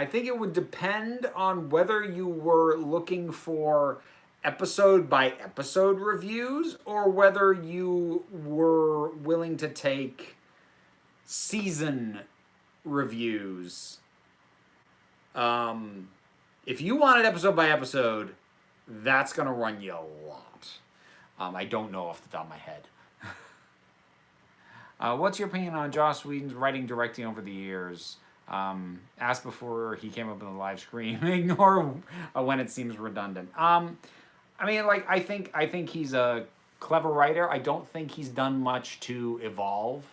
Speaker 1: think it would depend on whether you were looking for episode by episode reviews or whether you were willing to take season reviews. If you wanted episode by episode, that's going to run you a lot. I don't know off the top of my head. What's your opinion on Joss Whedon's writing directing over the years? Asked before he came up in the live screen, or when it seems redundant. I mean, like, I think he's a clever writer. I don't think he's done much to evolve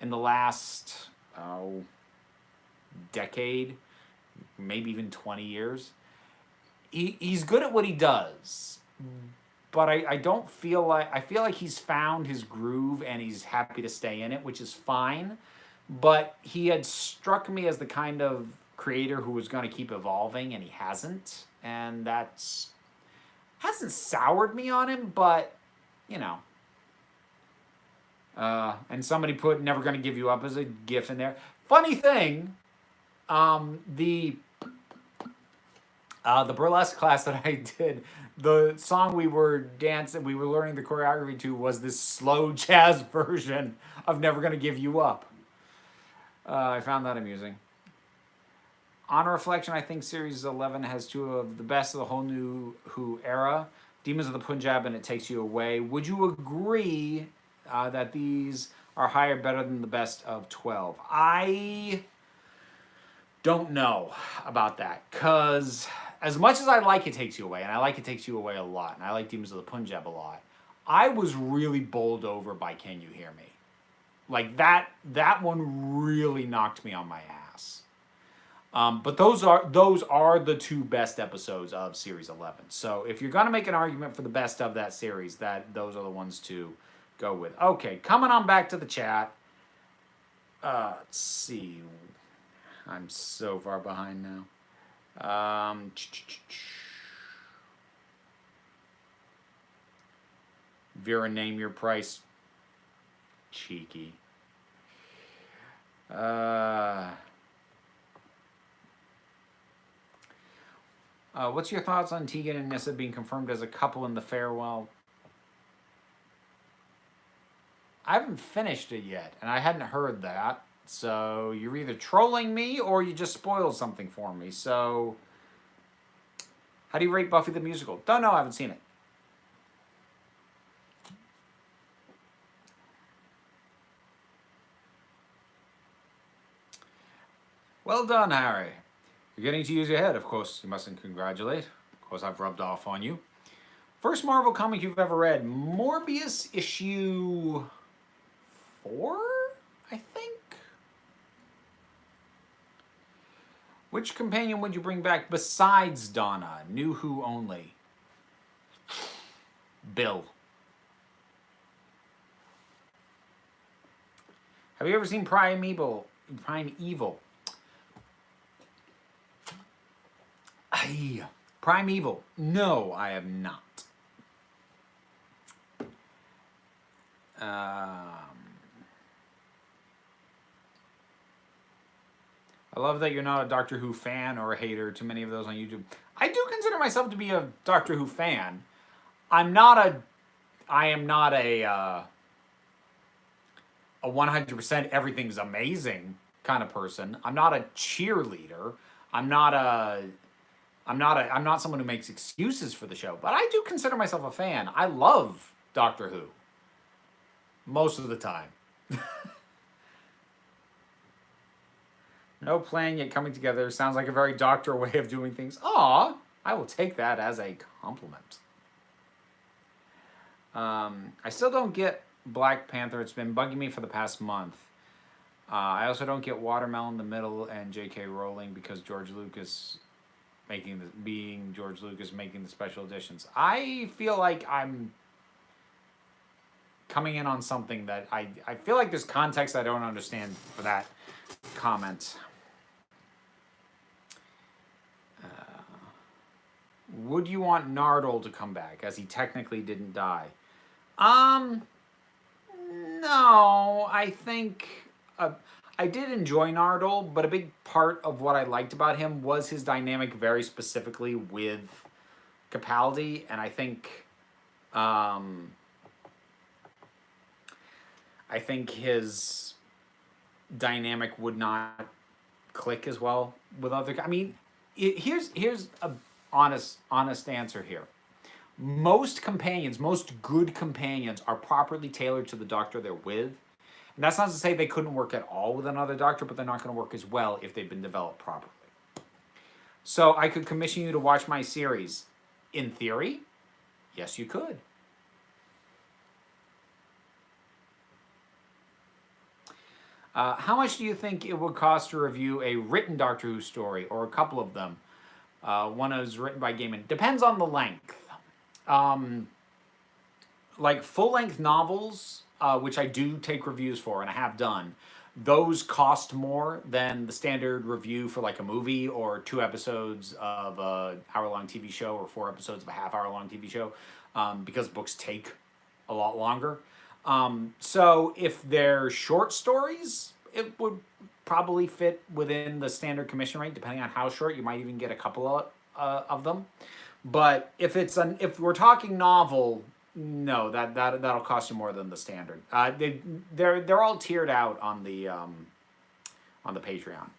Speaker 1: in the last decade, maybe even 20 years. He's good at what he does, but I don't feel like... I feel like he's found his groove and he's happy to stay in it, which is fine. But he had struck me as the kind of creator who was going to keep evolving, and he hasn't. And that's... hasn't soured me on him, but, you know. And somebody put Never Gonna Give You Up as a gif in there. Funny thing, the burlesque class that I did, the song we were learning the choreography to was this slow jazz version of Never Gonna Give You Up. I found that amusing. On reflection, I think Series 11 has two of the best of the whole new Who era, Demons of the Punjab and It Takes You Away. Would you agree that these are higher, better than the best of 12? I don't know about that, because as much as I like It Takes You Away, and I like It Takes You Away a lot, and I like Demons of the Punjab a lot, I was really bowled over by Can You Hear Me? Like, that one really knocked me on my ass. But those are the two best episodes of Series 11. So if you're going to make an argument for the best of that series, those are the ones to go with. Okay, coming on back to the chat. Let's see. I'm so far behind now. Vera, name your price. Cheeky. What's your thoughts on Tegan and Nyssa being confirmed as a couple in the farewell? I haven't finished it yet, and I hadn't heard that. So you're either trolling me or you just spoiled something for me. So how do you rate Buffy the Musical? Don't know, I haven't seen it. Well done, Harry. You're getting to use your head. Of course, you mustn't congratulate. Of course, I've rubbed off on you. First Marvel comic you've ever read, Morbius issue 4, I think? Which companion would you bring back besides Donna? New Who only. Bill. Have you ever seen Primeval? Primeval. No, I have not. I love that you're not a Doctor Who fan or a hater. Too many of those on YouTube. I do consider myself to be a Doctor Who fan. I am not a 100% everything's amazing kind of person. I'm not a cheerleader. I'm not someone who makes excuses for the show, but I do consider myself a fan. I love Doctor Who. Most of the time. No plan yet coming together. Sounds like a very Doctor way of doing things. Aw, I will take that as a compliment. I still don't get Black Panther. It's been bugging me for the past month. I also don't get Watermelon in the Middle and J.K. Rowling because George Lucas making the special editions. I feel like I'm coming in on something that I feel like there's context I don't understand for that comment. Would you want Nardole to come back, as he technically didn't die? No, I think I did enjoy Nardole, but a big part of what I liked about him was his dynamic very specifically with Capaldi, and I think his dynamic would not click as well with other. I mean, here's a honest answer here. Most good companions are properly tailored to the Doctor they're with. And that's not to say they couldn't work at all with another Doctor, but they're not going to work as well if they've been developed properly. So I could commission you to watch my series. In theory, yes, you could. How much do you think it would cost to review a written Doctor Who story, or a couple of them? One is written by Gaiman. Depends on the length. Like full-length novels, which I do take reviews for, and I have done, those cost more than the standard review for like a movie or 2 episodes of an hour-long TV show or 4 episodes of a half-hour-long TV show, because books take a lot longer. So if they're short stories, it would probably fit within the standard commission rate, depending on how short. You might even get a couple of them. But if we're talking novel, no, that'll cost you more than the standard. They're all tiered out on the Patreon.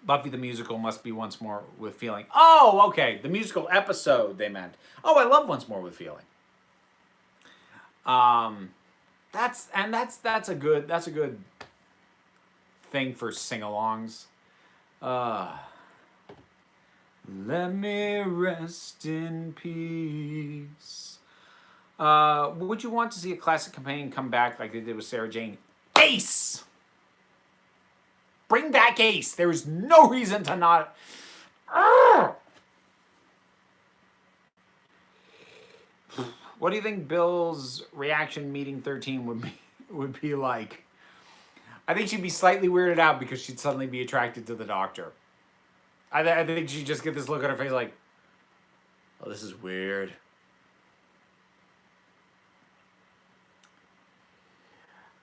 Speaker 1: Buffy the Musical must be Once More with Feeling. Oh, okay, the musical episode they meant. Oh, I love Once More with Feeling. That's a good thing for sing-alongs. Let me rest in peace. Would you want to see a classic companion come back like they did with Sarah Jane? Ace! Bring back Ace. There is no reason to not. What do you think Bill's reaction meeting 13 would be like? I think she'd be slightly weirded out because she'd suddenly be attracted to the Doctor. I think she'd just get this look on her face like, oh, this is weird.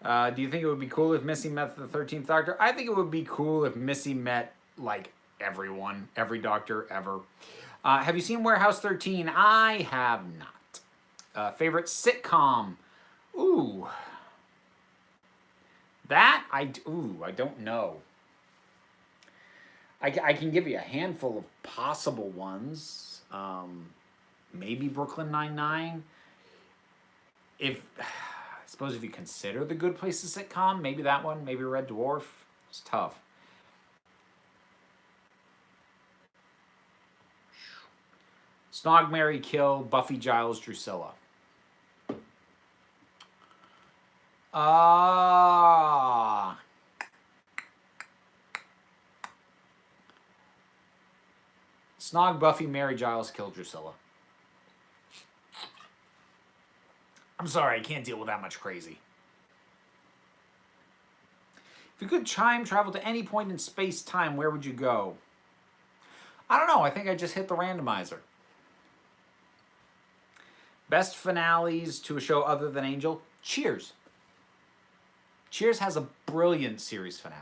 Speaker 1: Do you think it would be cool if Missy met the 13th Doctor? I think it would be cool if Missy met, like, everyone. Every Doctor ever. Have you seen Warehouse 13? I have not. Favorite sitcom? Ooh. I don't know. I can give you a handful of possible ones. Maybe Brooklyn Nine-Nine. suppose if you consider The Good Place a sitcom, maybe that one, maybe Red Dwarf. It's tough. Snog, marry, kill, Buffy, Giles, Drusilla. Snog, Buffy, marry, Giles, kill, Drusilla. I'm sorry, I can't deal with that much crazy. If you could time travel to any point in space-time, where would you go? I don't know. I think I just hit the randomizer. Best finales to a show other than Angel? Cheers. Cheers has a brilliant series finale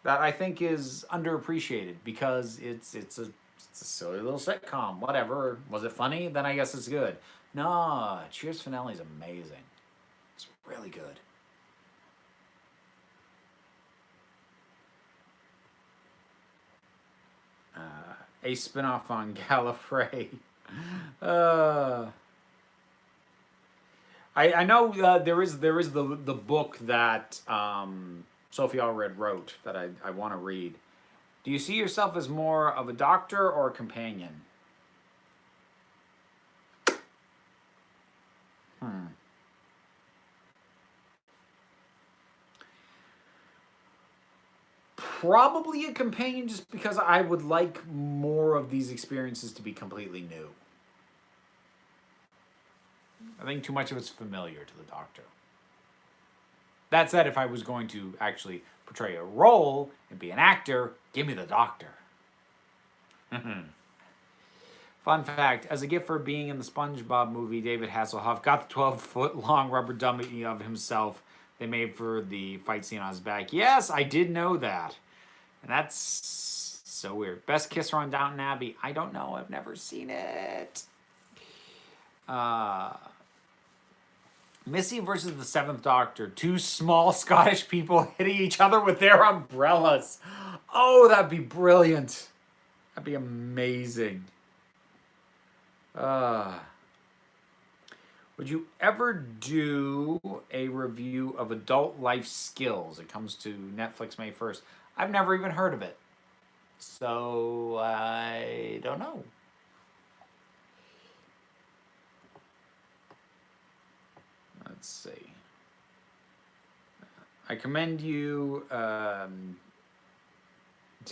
Speaker 1: that I think is underappreciated because it's a silly little sitcom. Whatever. Was it funny? Then I guess it's good. No, Cheers finale is amazing. It's really good. A spinoff on Gallifrey. I know there is the book that Sophie Allred wrote that I want to read. Do you see yourself as more of a doctor or a companion? Probably a companion, just because I would like more of these experiences to be completely new. I think too much of it's familiar to the Doctor. That said, if I was going to actually portray a role and be an actor, give me the Doctor. Fun fact, as a gift for being in the SpongeBob movie, David Hasselhoff got the 12-foot-long rubber dummy of himself they made for the fight scene on his back. Yes, I did know that. And that's so weird. Best kisser on Downton Abbey? I don't know. I've never seen it. Missy versus the Seventh Doctor. Two small Scottish people hitting each other with their umbrellas. Oh, that'd be brilliant. That'd be amazing. Would you ever do a review of Adult Life Skills? It comes to Netflix May 1st. I've never even heard of it. So, I don't know. Let's see. I commend you to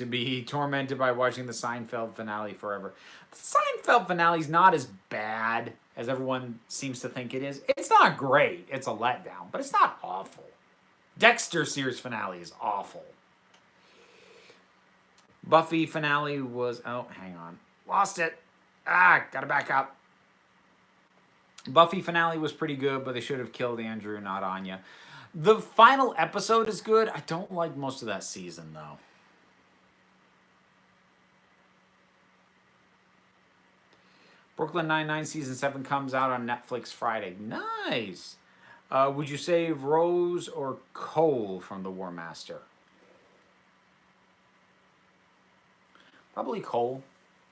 Speaker 1: be tormented by watching the Seinfeld finale forever. The Seinfeld finale is not as bad as everyone seems to think it is. It's not great. It's a letdown, but it's not awful. Dexter series finale is awful. Buffy finale was... Oh, hang on. Lost it. Gotta back up. Buffy finale was pretty good, but they should have killed Andrew, not Anya. The final episode is good. I don't like most of that season, though. Brooklyn Nine-Nine Season 7 comes out on Netflix Friday. Nice! Would you save Rose or Cole from The War Master? Probably Cole.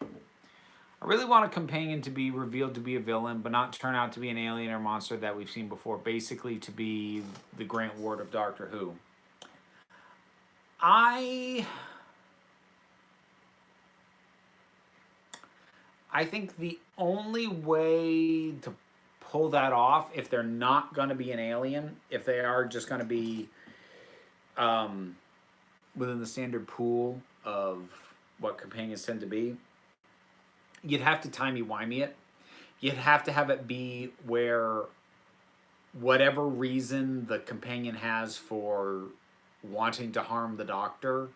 Speaker 1: I really want a companion to be revealed to be a villain, but not turn out to be an alien or monster that we've seen before. Basically, to be the Grant Ward of Doctor Who. I think the only way to pull that off, if they're not going to be an alien, if they are just going to be within the standard pool of what companions tend to be, you'd have to timey-wimey it. You'd have to have it be where whatever reason the companion has for wanting to harm the Doctor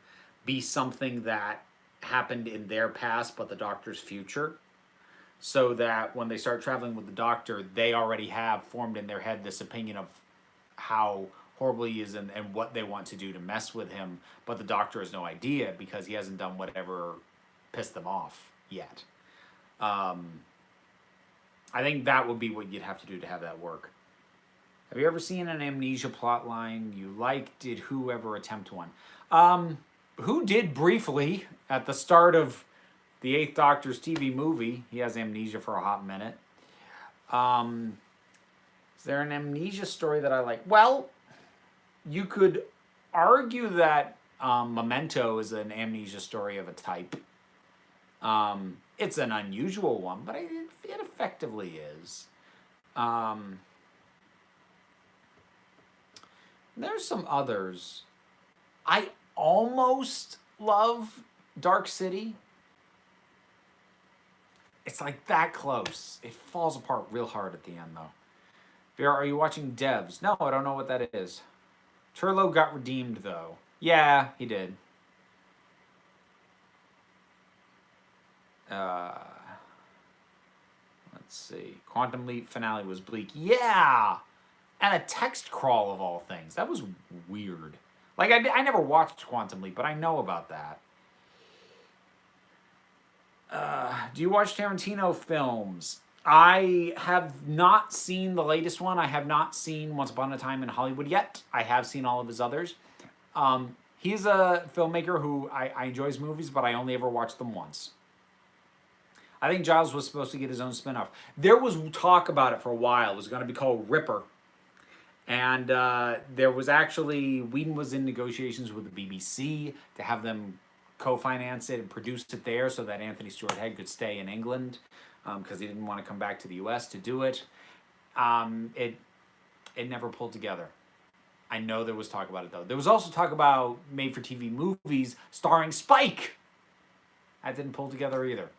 Speaker 1: be something that happened in their past but the Doctor's future, so that when they start traveling with the Doctor, they already have formed in their head this opinion of how horrible he is and what they want to do to mess with him, but the Doctor has no idea because he hasn't done whatever pissed them off yet. I think that would be what you'd have to do to have that work. Have you ever seen an Amnesia plotline you liked? Did Who ever attempt one? Who did briefly at the start of the 8th Doctor's TV movie. He has amnesia for a hot minute. Is there an amnesia story that I like? Well, you could argue that Memento is an amnesia story of a type. It's an unusual one, but it effectively is. There's some others. I almost love Dark City. It's like that close. It falls apart real hard at the end, though. Vera, are you watching Devs? No, I don't know what that is. Turlo got redeemed, though. Yeah, he did. Let's see. Quantum Leap finale was bleak. Yeah! And a text crawl of all things. That was weird. Like, I never watched Quantum Leap, but I know about that. Do you watch Tarantino films? I have not seen the latest one. I have not seen Once Upon a Time in Hollywood yet. I have seen all of his others. He's a filmmaker who I enjoy his movies, but I only ever watched them once. I think Giles was supposed to get his own spinoff. There was talk about it for a while. It was going to be called Ripper. And there was actually, Whedon was in negotiations with the BBC to have them co-finance it and produce it there so that Anthony Stewart Head could stay in England because he didn't want to come back to the US to do it. It never pulled together. I know there was talk about it, though. There was also talk about made-for-TV movies starring Spike. That didn't pull together either.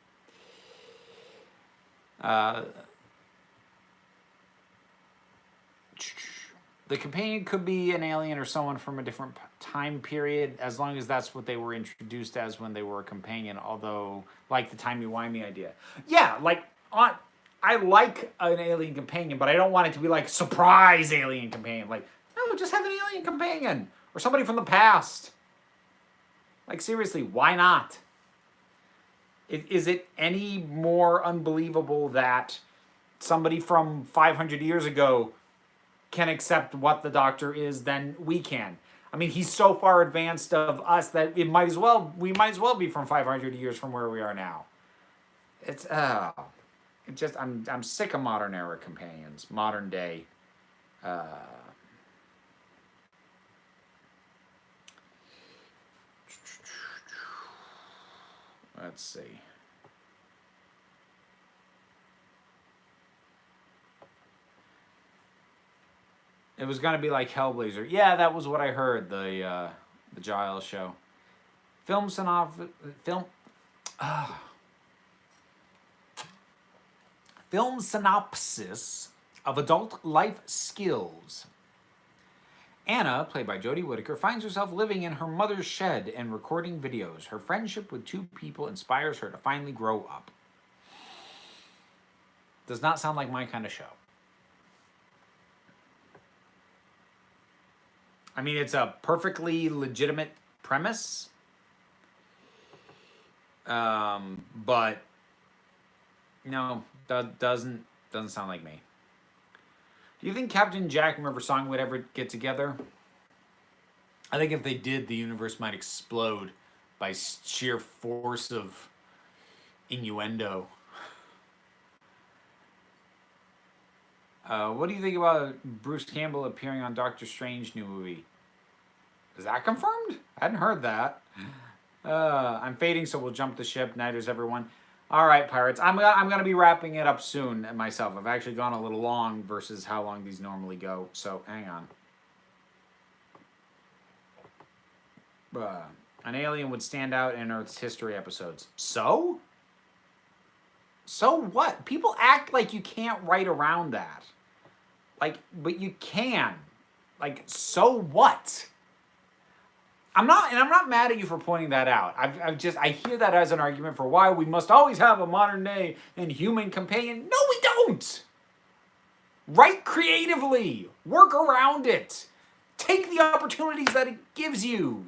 Speaker 1: The companion could be an alien or someone from a different time period, as long as that's what they were introduced as when they were a companion, although, like the timey-wimey idea. Yeah, like, I like an alien companion, but I don't want it to be like, surprise alien companion. Like, no, just have an alien companion, or somebody from the past. Like, seriously, why not? Is it any more unbelievable that somebody from 500 years ago can accept what the Doctor is than we can? I mean, he's so far advanced of us that we might as well be from 500 years from where we are now. It's I'm sick of modern era companions, modern day. Let's see. It was gonna be like Hellblazer. Yeah, that was what I heard. The Giles show. Film synopsis of adult life skills. Anna, played by Jodie Whittaker, finds herself living in her mother's shed and recording videos. Her friendship with two people inspires her to finally grow up. Does not sound like my kind of show. I mean, it's a perfectly legitimate premise. But no, doesn't sound like me. Do you think Captain Jack and River Song would ever get together? I think if they did, the universe might explode by sheer force of innuendo. What do you think about Bruce Campbell appearing on Doctor Strange new movie? Is that confirmed? I hadn't heard that. I'm fading, so we'll jump the ship. Nighters, everyone. All right, pirates. I'm gonna be wrapping it up soon myself. I've actually gone a little long versus how long these normally go. So hang on. An alien would stand out in Earth's history episodes. So? So what? People act like you can't write around that. Like, but you can. Like, so what? I'm not mad at you for pointing that out. I hear that as an argument for why we must always have a modern day and human companion. No, we don't. Write creatively. Work around it. Take the opportunities that it gives you.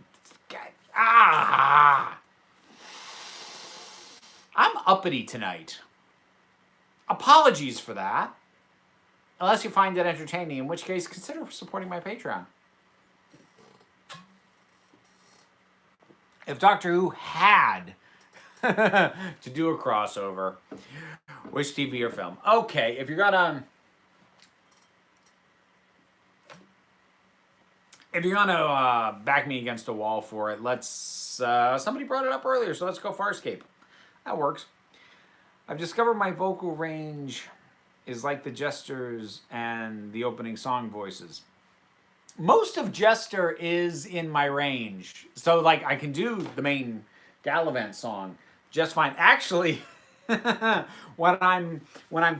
Speaker 1: I'm uppity tonight. Apologies for that. Unless you find it entertaining, in which case consider supporting my Patreon. If Doctor Who had to do a crossover, which TV or film? Okay, if you're gonna if you're gonna back me against a wall for it, let's. Somebody brought it up earlier, so let's go Farscape. That works. I've discovered my vocal range is like the Jester's and the opening song voices. Most of Jester is in my range, so like I can do the main Gallivant song just fine. Actually, when I'm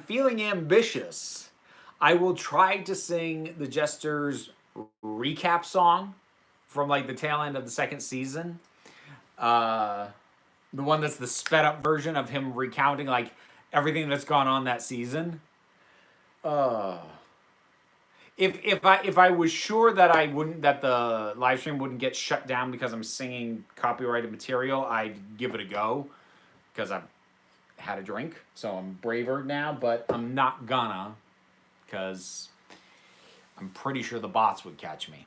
Speaker 1: feeling ambitious, I will try to sing the Jester's recap song from like the tail end of the second season. The one that's the sped up version of him recounting like everything that's gone on that season. If I was sure that that the live stream wouldn't get shut down because I'm singing copyrighted material, I'd give it a go because I've had a drink, so I'm braver now. But I'm not gonna because I'm pretty sure the bots would catch me.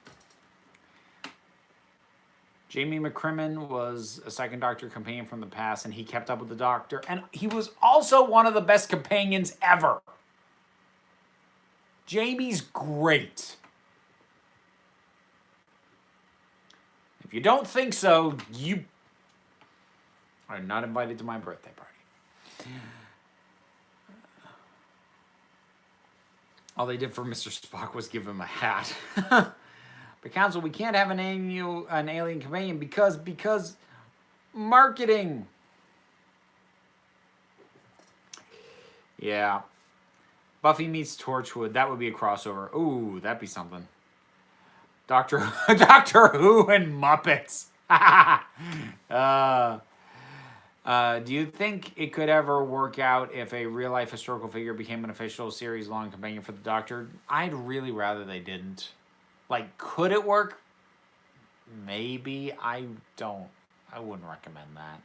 Speaker 1: Jamie McCrimmon was a second Doctor companion from the past, and he kept up with the Doctor, and he was also one of the best companions ever. Jamie's great. If you don't think so, you are not invited to my birthday party. All they did for Mr. Spock was give him a hat. But Council, we can't have an alien companion because marketing. Yeah. Buffy meets Torchwood. That would be a crossover. Ooh, that'd be something. Doctor Who and Muppets. Do you think it could ever work out if a real-life historical figure became an official series-long companion for the Doctor? I'd really rather they didn't. Like, could it work? Maybe. I wouldn't recommend that.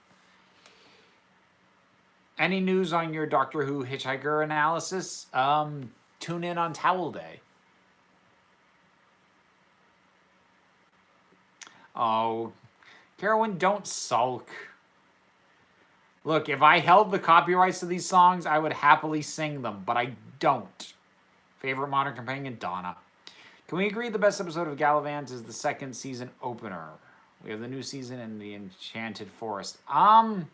Speaker 1: Any news on your Doctor Who Hitchhiker analysis? Tune in on Towel Day. Oh, Carolyn, don't sulk. Look, if I held the copyrights to these songs, I would happily sing them, but I don't. Favorite modern companion, Donna. Can we agree the best episode of Gallivant is the second season opener? We have the new season in the Enchanted Forest. I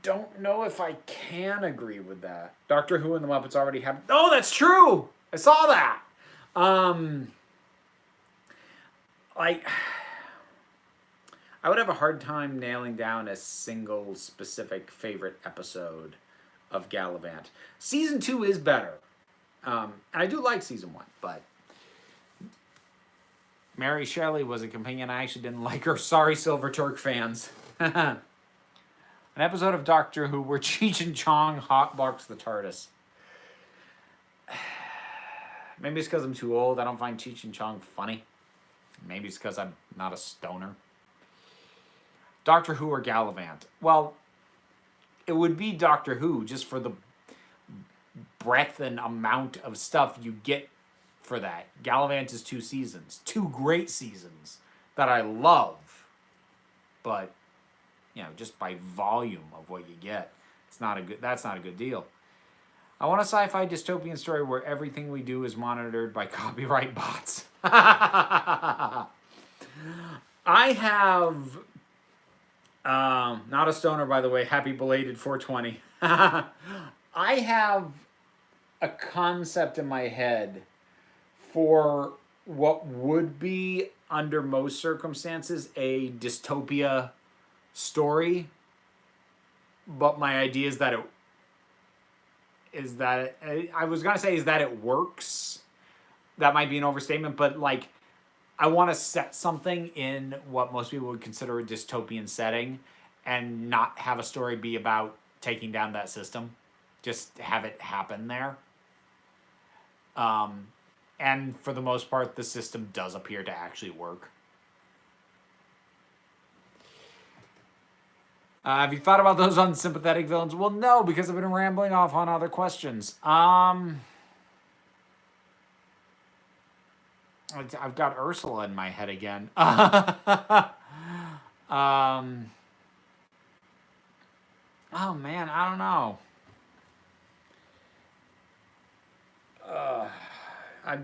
Speaker 1: don't know if I can agree with that. Doctor Who and the Muppets already have... Oh, that's true! I saw that! Like... I would have a hard time nailing down a single specific favorite episode of Gallivant. Season 2 is better. And I do like season 1, but... Mary Shelley was a companion. I actually didn't like her. Sorry, Silver Turk fans. An episode of Doctor Who where Cheech and Chong hotbox the TARDIS. Maybe it's because I'm too old. I don't find Cheech and Chong funny. Maybe it's because I'm not a stoner. Doctor Who or Gallivant? Well, it would be Doctor Who just for the breadth and amount of stuff you get for that. Gallivant is 2 seasons. 2 great seasons that I love. But, you know, just by volume of what you get, that's not a good deal. I want a sci-fi dystopian story where everything we do is monitored by copyright bots. I have... not a stoner, by the way. Happy belated 420. I have a concept in my head for what would be, under most circumstances, a dystopia story. But my idea is that I was going to say is that it works. That might be an overstatement, but like, I want to set something in what most people would consider a dystopian setting and not have a story be about taking down that system. Just have it happen there. And for the most part, the system does appear to actually work. Have you thought about those unsympathetic villains? Well, no, because I've been rambling off on other questions. I've got Ursula in my head again. Oh, man, I don't know.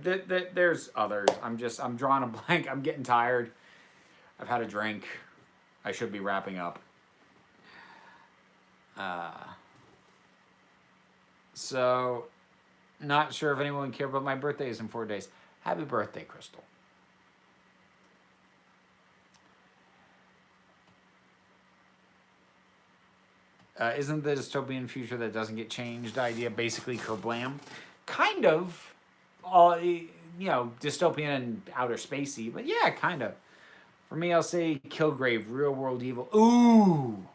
Speaker 1: There's others. I'm drawing a blank. I'm getting tired. I've had a drink. I should be wrapping up. So, not sure if anyone cared, but my birthday is in 4 days. Happy birthday, Crystal. Isn't the dystopian future that doesn't get changed idea basically kerblam? Kind of. Dystopian and outer spacey, but yeah, kind of. For me, I'll say Kilgrave, real world evil. Ooh,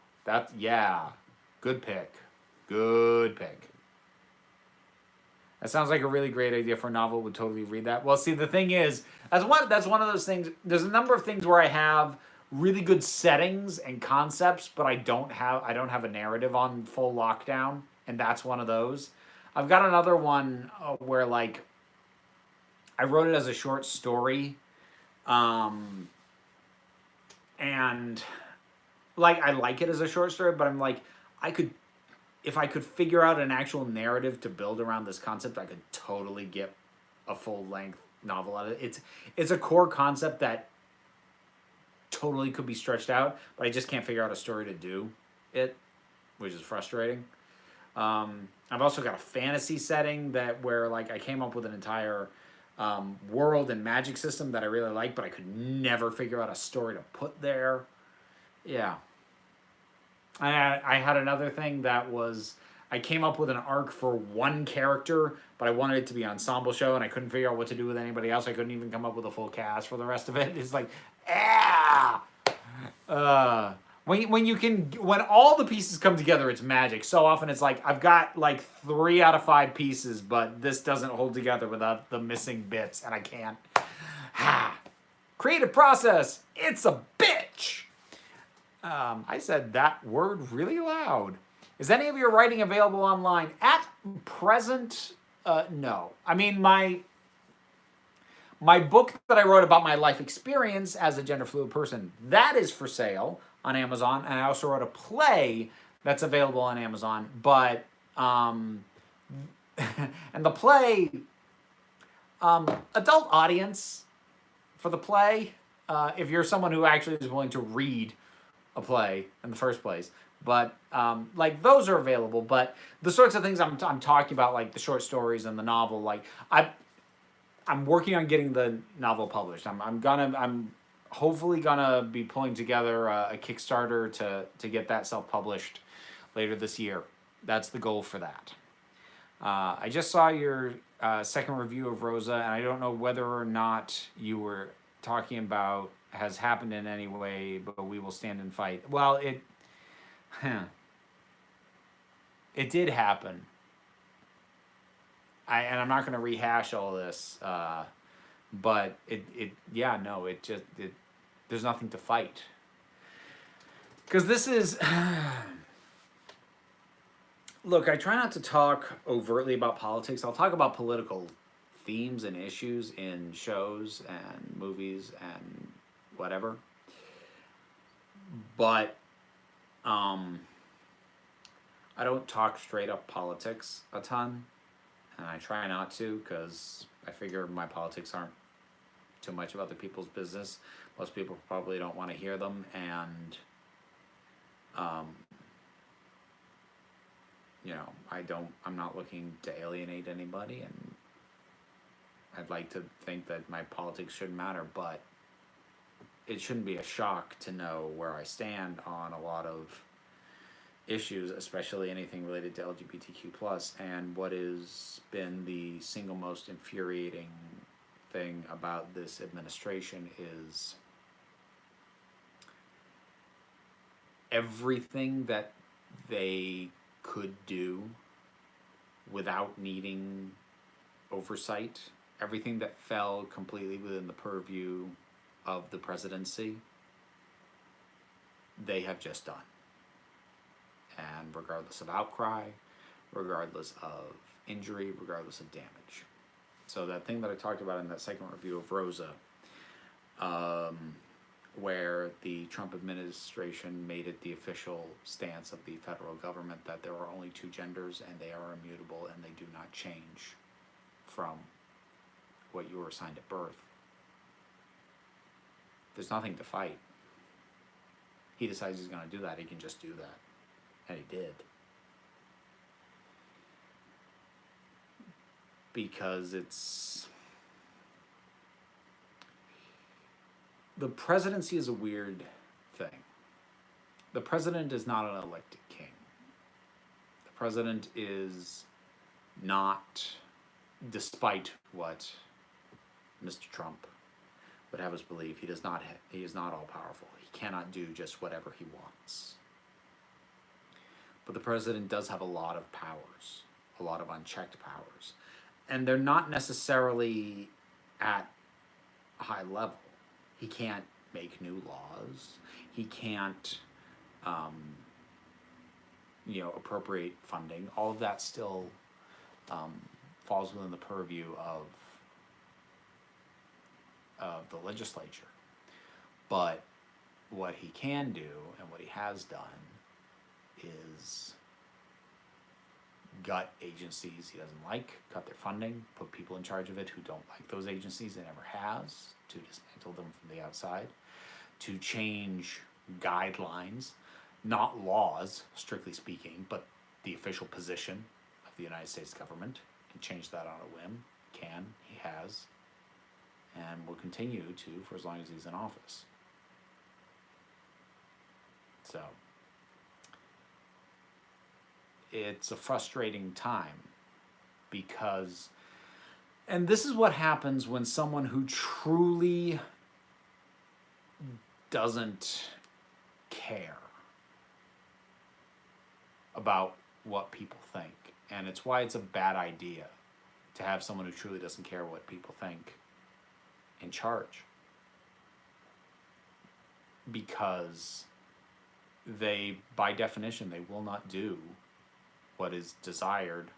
Speaker 1: yeah. Good pick. Good pick. That sounds like a really great idea for a novel. Would totally read that. Well, see, the thing is, that's one of those things. There's a number of things where I have really good settings and concepts, but I don't have a narrative on full lockdown, and that's one of those. I've got another one where like I wrote it as a short story, and like I like it as a short story, but I'm like if I could figure out an actual narrative to build around this concept, I could totally get a full length novel out of it. It's a core concept that totally could be stretched out, but I just can't figure out a story to do it, which is frustrating. I've also got a fantasy setting where like I came up with an entire world and magic system that I really like, but I could never figure out a story to put there. Yeah. I had another thing that was I came up with an arc for one character, but I wanted it to be an ensemble show, and I couldn't figure out what to do with anybody else. I couldn't even come up with a full cast for the rest of it. It's like, when all the pieces come together, it's magic. So often it's like I've got like 3 out of 5 pieces, but this doesn't hold together without the missing bits, and I can't. Creative process, it's a bitch. I said that word really loud. Is any of your writing available online? At present, no. I mean, my book that I wrote about my life experience as a gender fluid person, that is for sale on Amazon, and I also wrote a play that's available on Amazon, but and the play, adult audience for the play, if you're someone who actually is willing to read a play in the first place. But like those are available, but the sorts of things I'm talking about, like the short stories and the novel, like I'm working on getting the novel published. I'm hopefully gonna be pulling together a Kickstarter to get that self-published later this year. That's the goal for that. I just saw your second review of Rosa, and I don't know whether or not you were talking about has happened in any way, but we will stand and fight. Well, it did happen. And I'm not going to rehash all this, but there's nothing to fight. Because this is, look, I try not to talk overtly about politics. I'll talk about political themes and issues in shows and movies and whatever. But I don't talk straight up politics a ton, and I try not to because I figure my politics aren't too much about the people's business. Most people probably don't want to hear them, and I'm not looking to alienate anybody, and I'd like to think that my politics shouldn't matter, but it shouldn't be a shock to know where I stand on a lot of issues, especially anything related to LGBTQ+. And what has been the single most infuriating thing about this administration is everything that they could do without needing oversight, everything that fell completely within the purview of the presidency, they have just done. And regardless of outcry, regardless of injury, regardless of damage. So that thing that I talked about in that second review of Rosa, where the Trump administration made it the official stance of the federal government that there are only 2 genders and they are immutable and they do not change from what you were assigned at birth. There's nothing to fight. He decides he's going to do that. He can just do that. And he did. Because the presidency is a weird thing. The president is not an elected king. The president is not, despite what Mr. Trump would have us believe, he is not all powerful. He cannot do just whatever he wants. But the president does have a lot of powers, a lot of unchecked powers. And they're not necessarily at a high level. He can't make new laws. He can't, appropriate funding. All of that still falls within the purview of the legislature. But what he can do, and what he has done, is gut agencies he doesn't like, cut their funding, put people in charge of it who don't like those agencies and never has, to dismantle them from the outside, to change guidelines, not laws, strictly speaking, but the official position of the United States government. Can change that on a whim. He has, and will continue to for as long as he's in office. So it's a frustrating time because, and this is what happens when someone who truly doesn't care about what people think. And it's why it's a bad idea to have someone who truly doesn't care what people think in charge. Because they, by definition, they will not do what is desired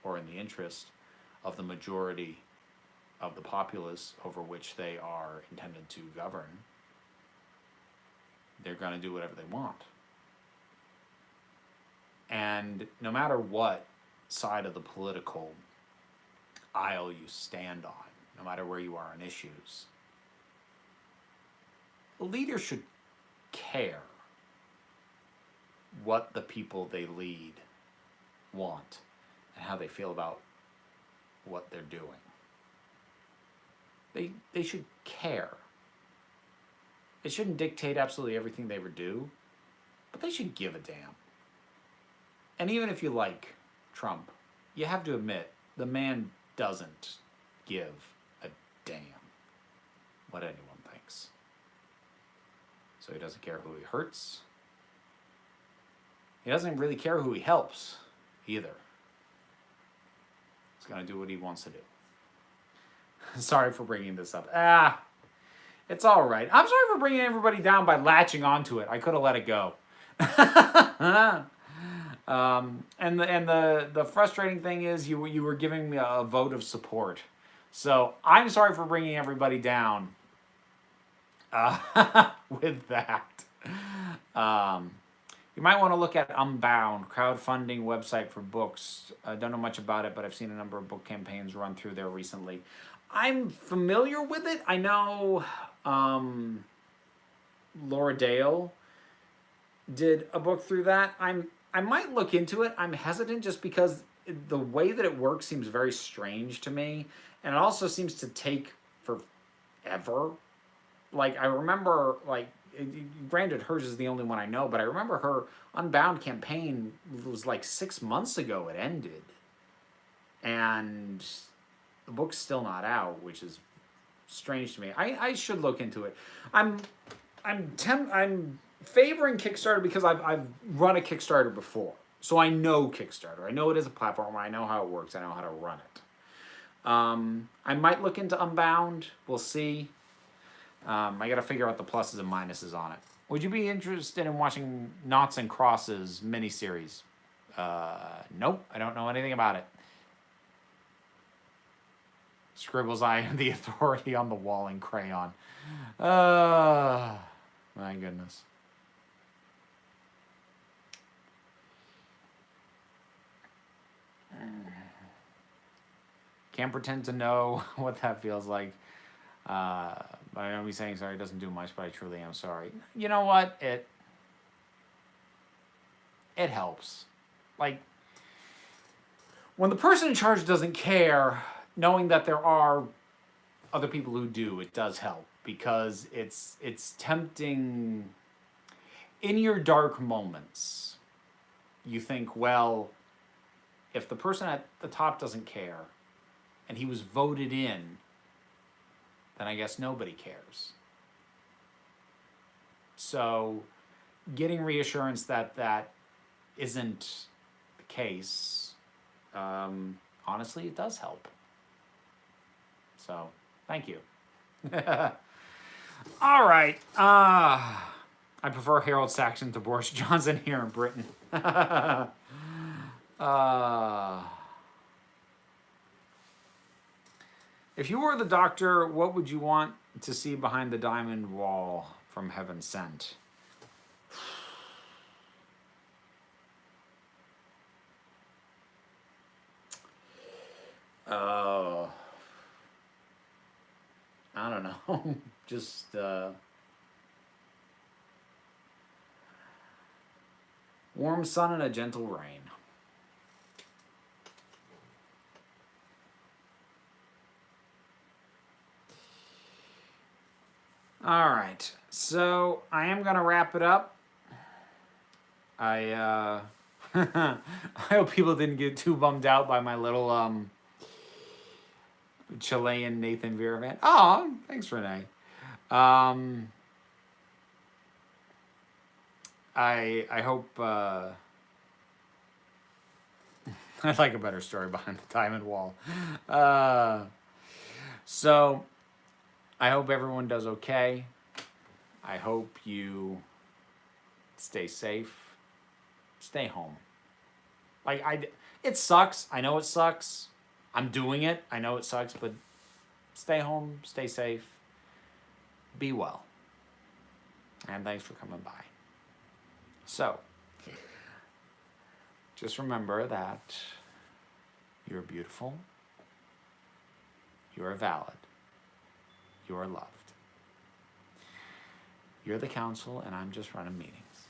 Speaker 1: or in the interest of the majority of the populace over which they are intended to govern. They're going to do whatever they want. And no matter what side of the political aisle you stand on, no matter where you are on issues, a leader should care what the people they lead want and how they feel about what they're doing. They should care. They shouldn't dictate absolutely everything they ever do, but they should give a damn. And even if you like Trump, you have to admit, the man doesn't give a damn what anyone thinks. So he doesn't care who he hurts. He doesn't really care who he helps either. He's going to do what he wants to do. Sorry for bringing this up. It's all right. I'm sorry for bringing everybody down by latching onto it. I could have let it go. And the frustrating thing is you were giving me a vote of support. So I'm sorry for bringing everybody down with that. You might want to look at Unbound, crowdfunding website for books. I don't know much about it, but I've seen a number of book campaigns run through there recently. I'm familiar with it. I know Laura Dale did a book through that. I might look into it. I'm hesitant just because the way that it works seems very strange to me. And it also seems to take forever. Like, I remember, granted, hers is the only one I know, but I remember her Unbound campaign was 6 months ago it ended. And the book's still not out, which is strange to me. I should look into it. I'm favoring Kickstarter because I've run a Kickstarter before. So I know Kickstarter. I know it is a platform. I know how it works. I know how to run it. I might look into Unbound. We'll see. I got to figure out the pluses and minuses on it. Would you be interested in watching Noughts and Crosses miniseries? Nope. I don't know anything about it. Scribbles, I am the authority on the wall in crayon. My goodness. Can't pretend to know what that feels like. I know me saying sorry doesn't do much, but I truly am sorry. You know what? It helps. Like, when the person in charge doesn't care, knowing that there are other people who do, it does help, because it's tempting. In your dark moments, you think, well, if the person at the top doesn't care and he was voted in, then I guess nobody cares. So getting reassurance that that isn't the case, honestly, it does help. So, thank you. All right. I prefer Harold Saxon to Boris Johnson here in Britain. If you were the Doctor, what would you want to see behind the diamond wall from Heaven Sent? I don't know. Just warm sun and a gentle rain. All right, so I am gonna wrap it up. I I hope people didn't get too bummed out by my little Chilean Nathan Vera van. Oh, thanks, Renee. I hope I'd like a better story behind the diamond wall. So I hope everyone does okay. I hope you stay safe. Stay home. Like, it sucks. I know it sucks. I'm doing it. I know it sucks, but stay home, stay safe, be well. And thanks for coming by. So, just remember that you're beautiful, you're valid, you're loved. You're the council, and I'm just running meetings.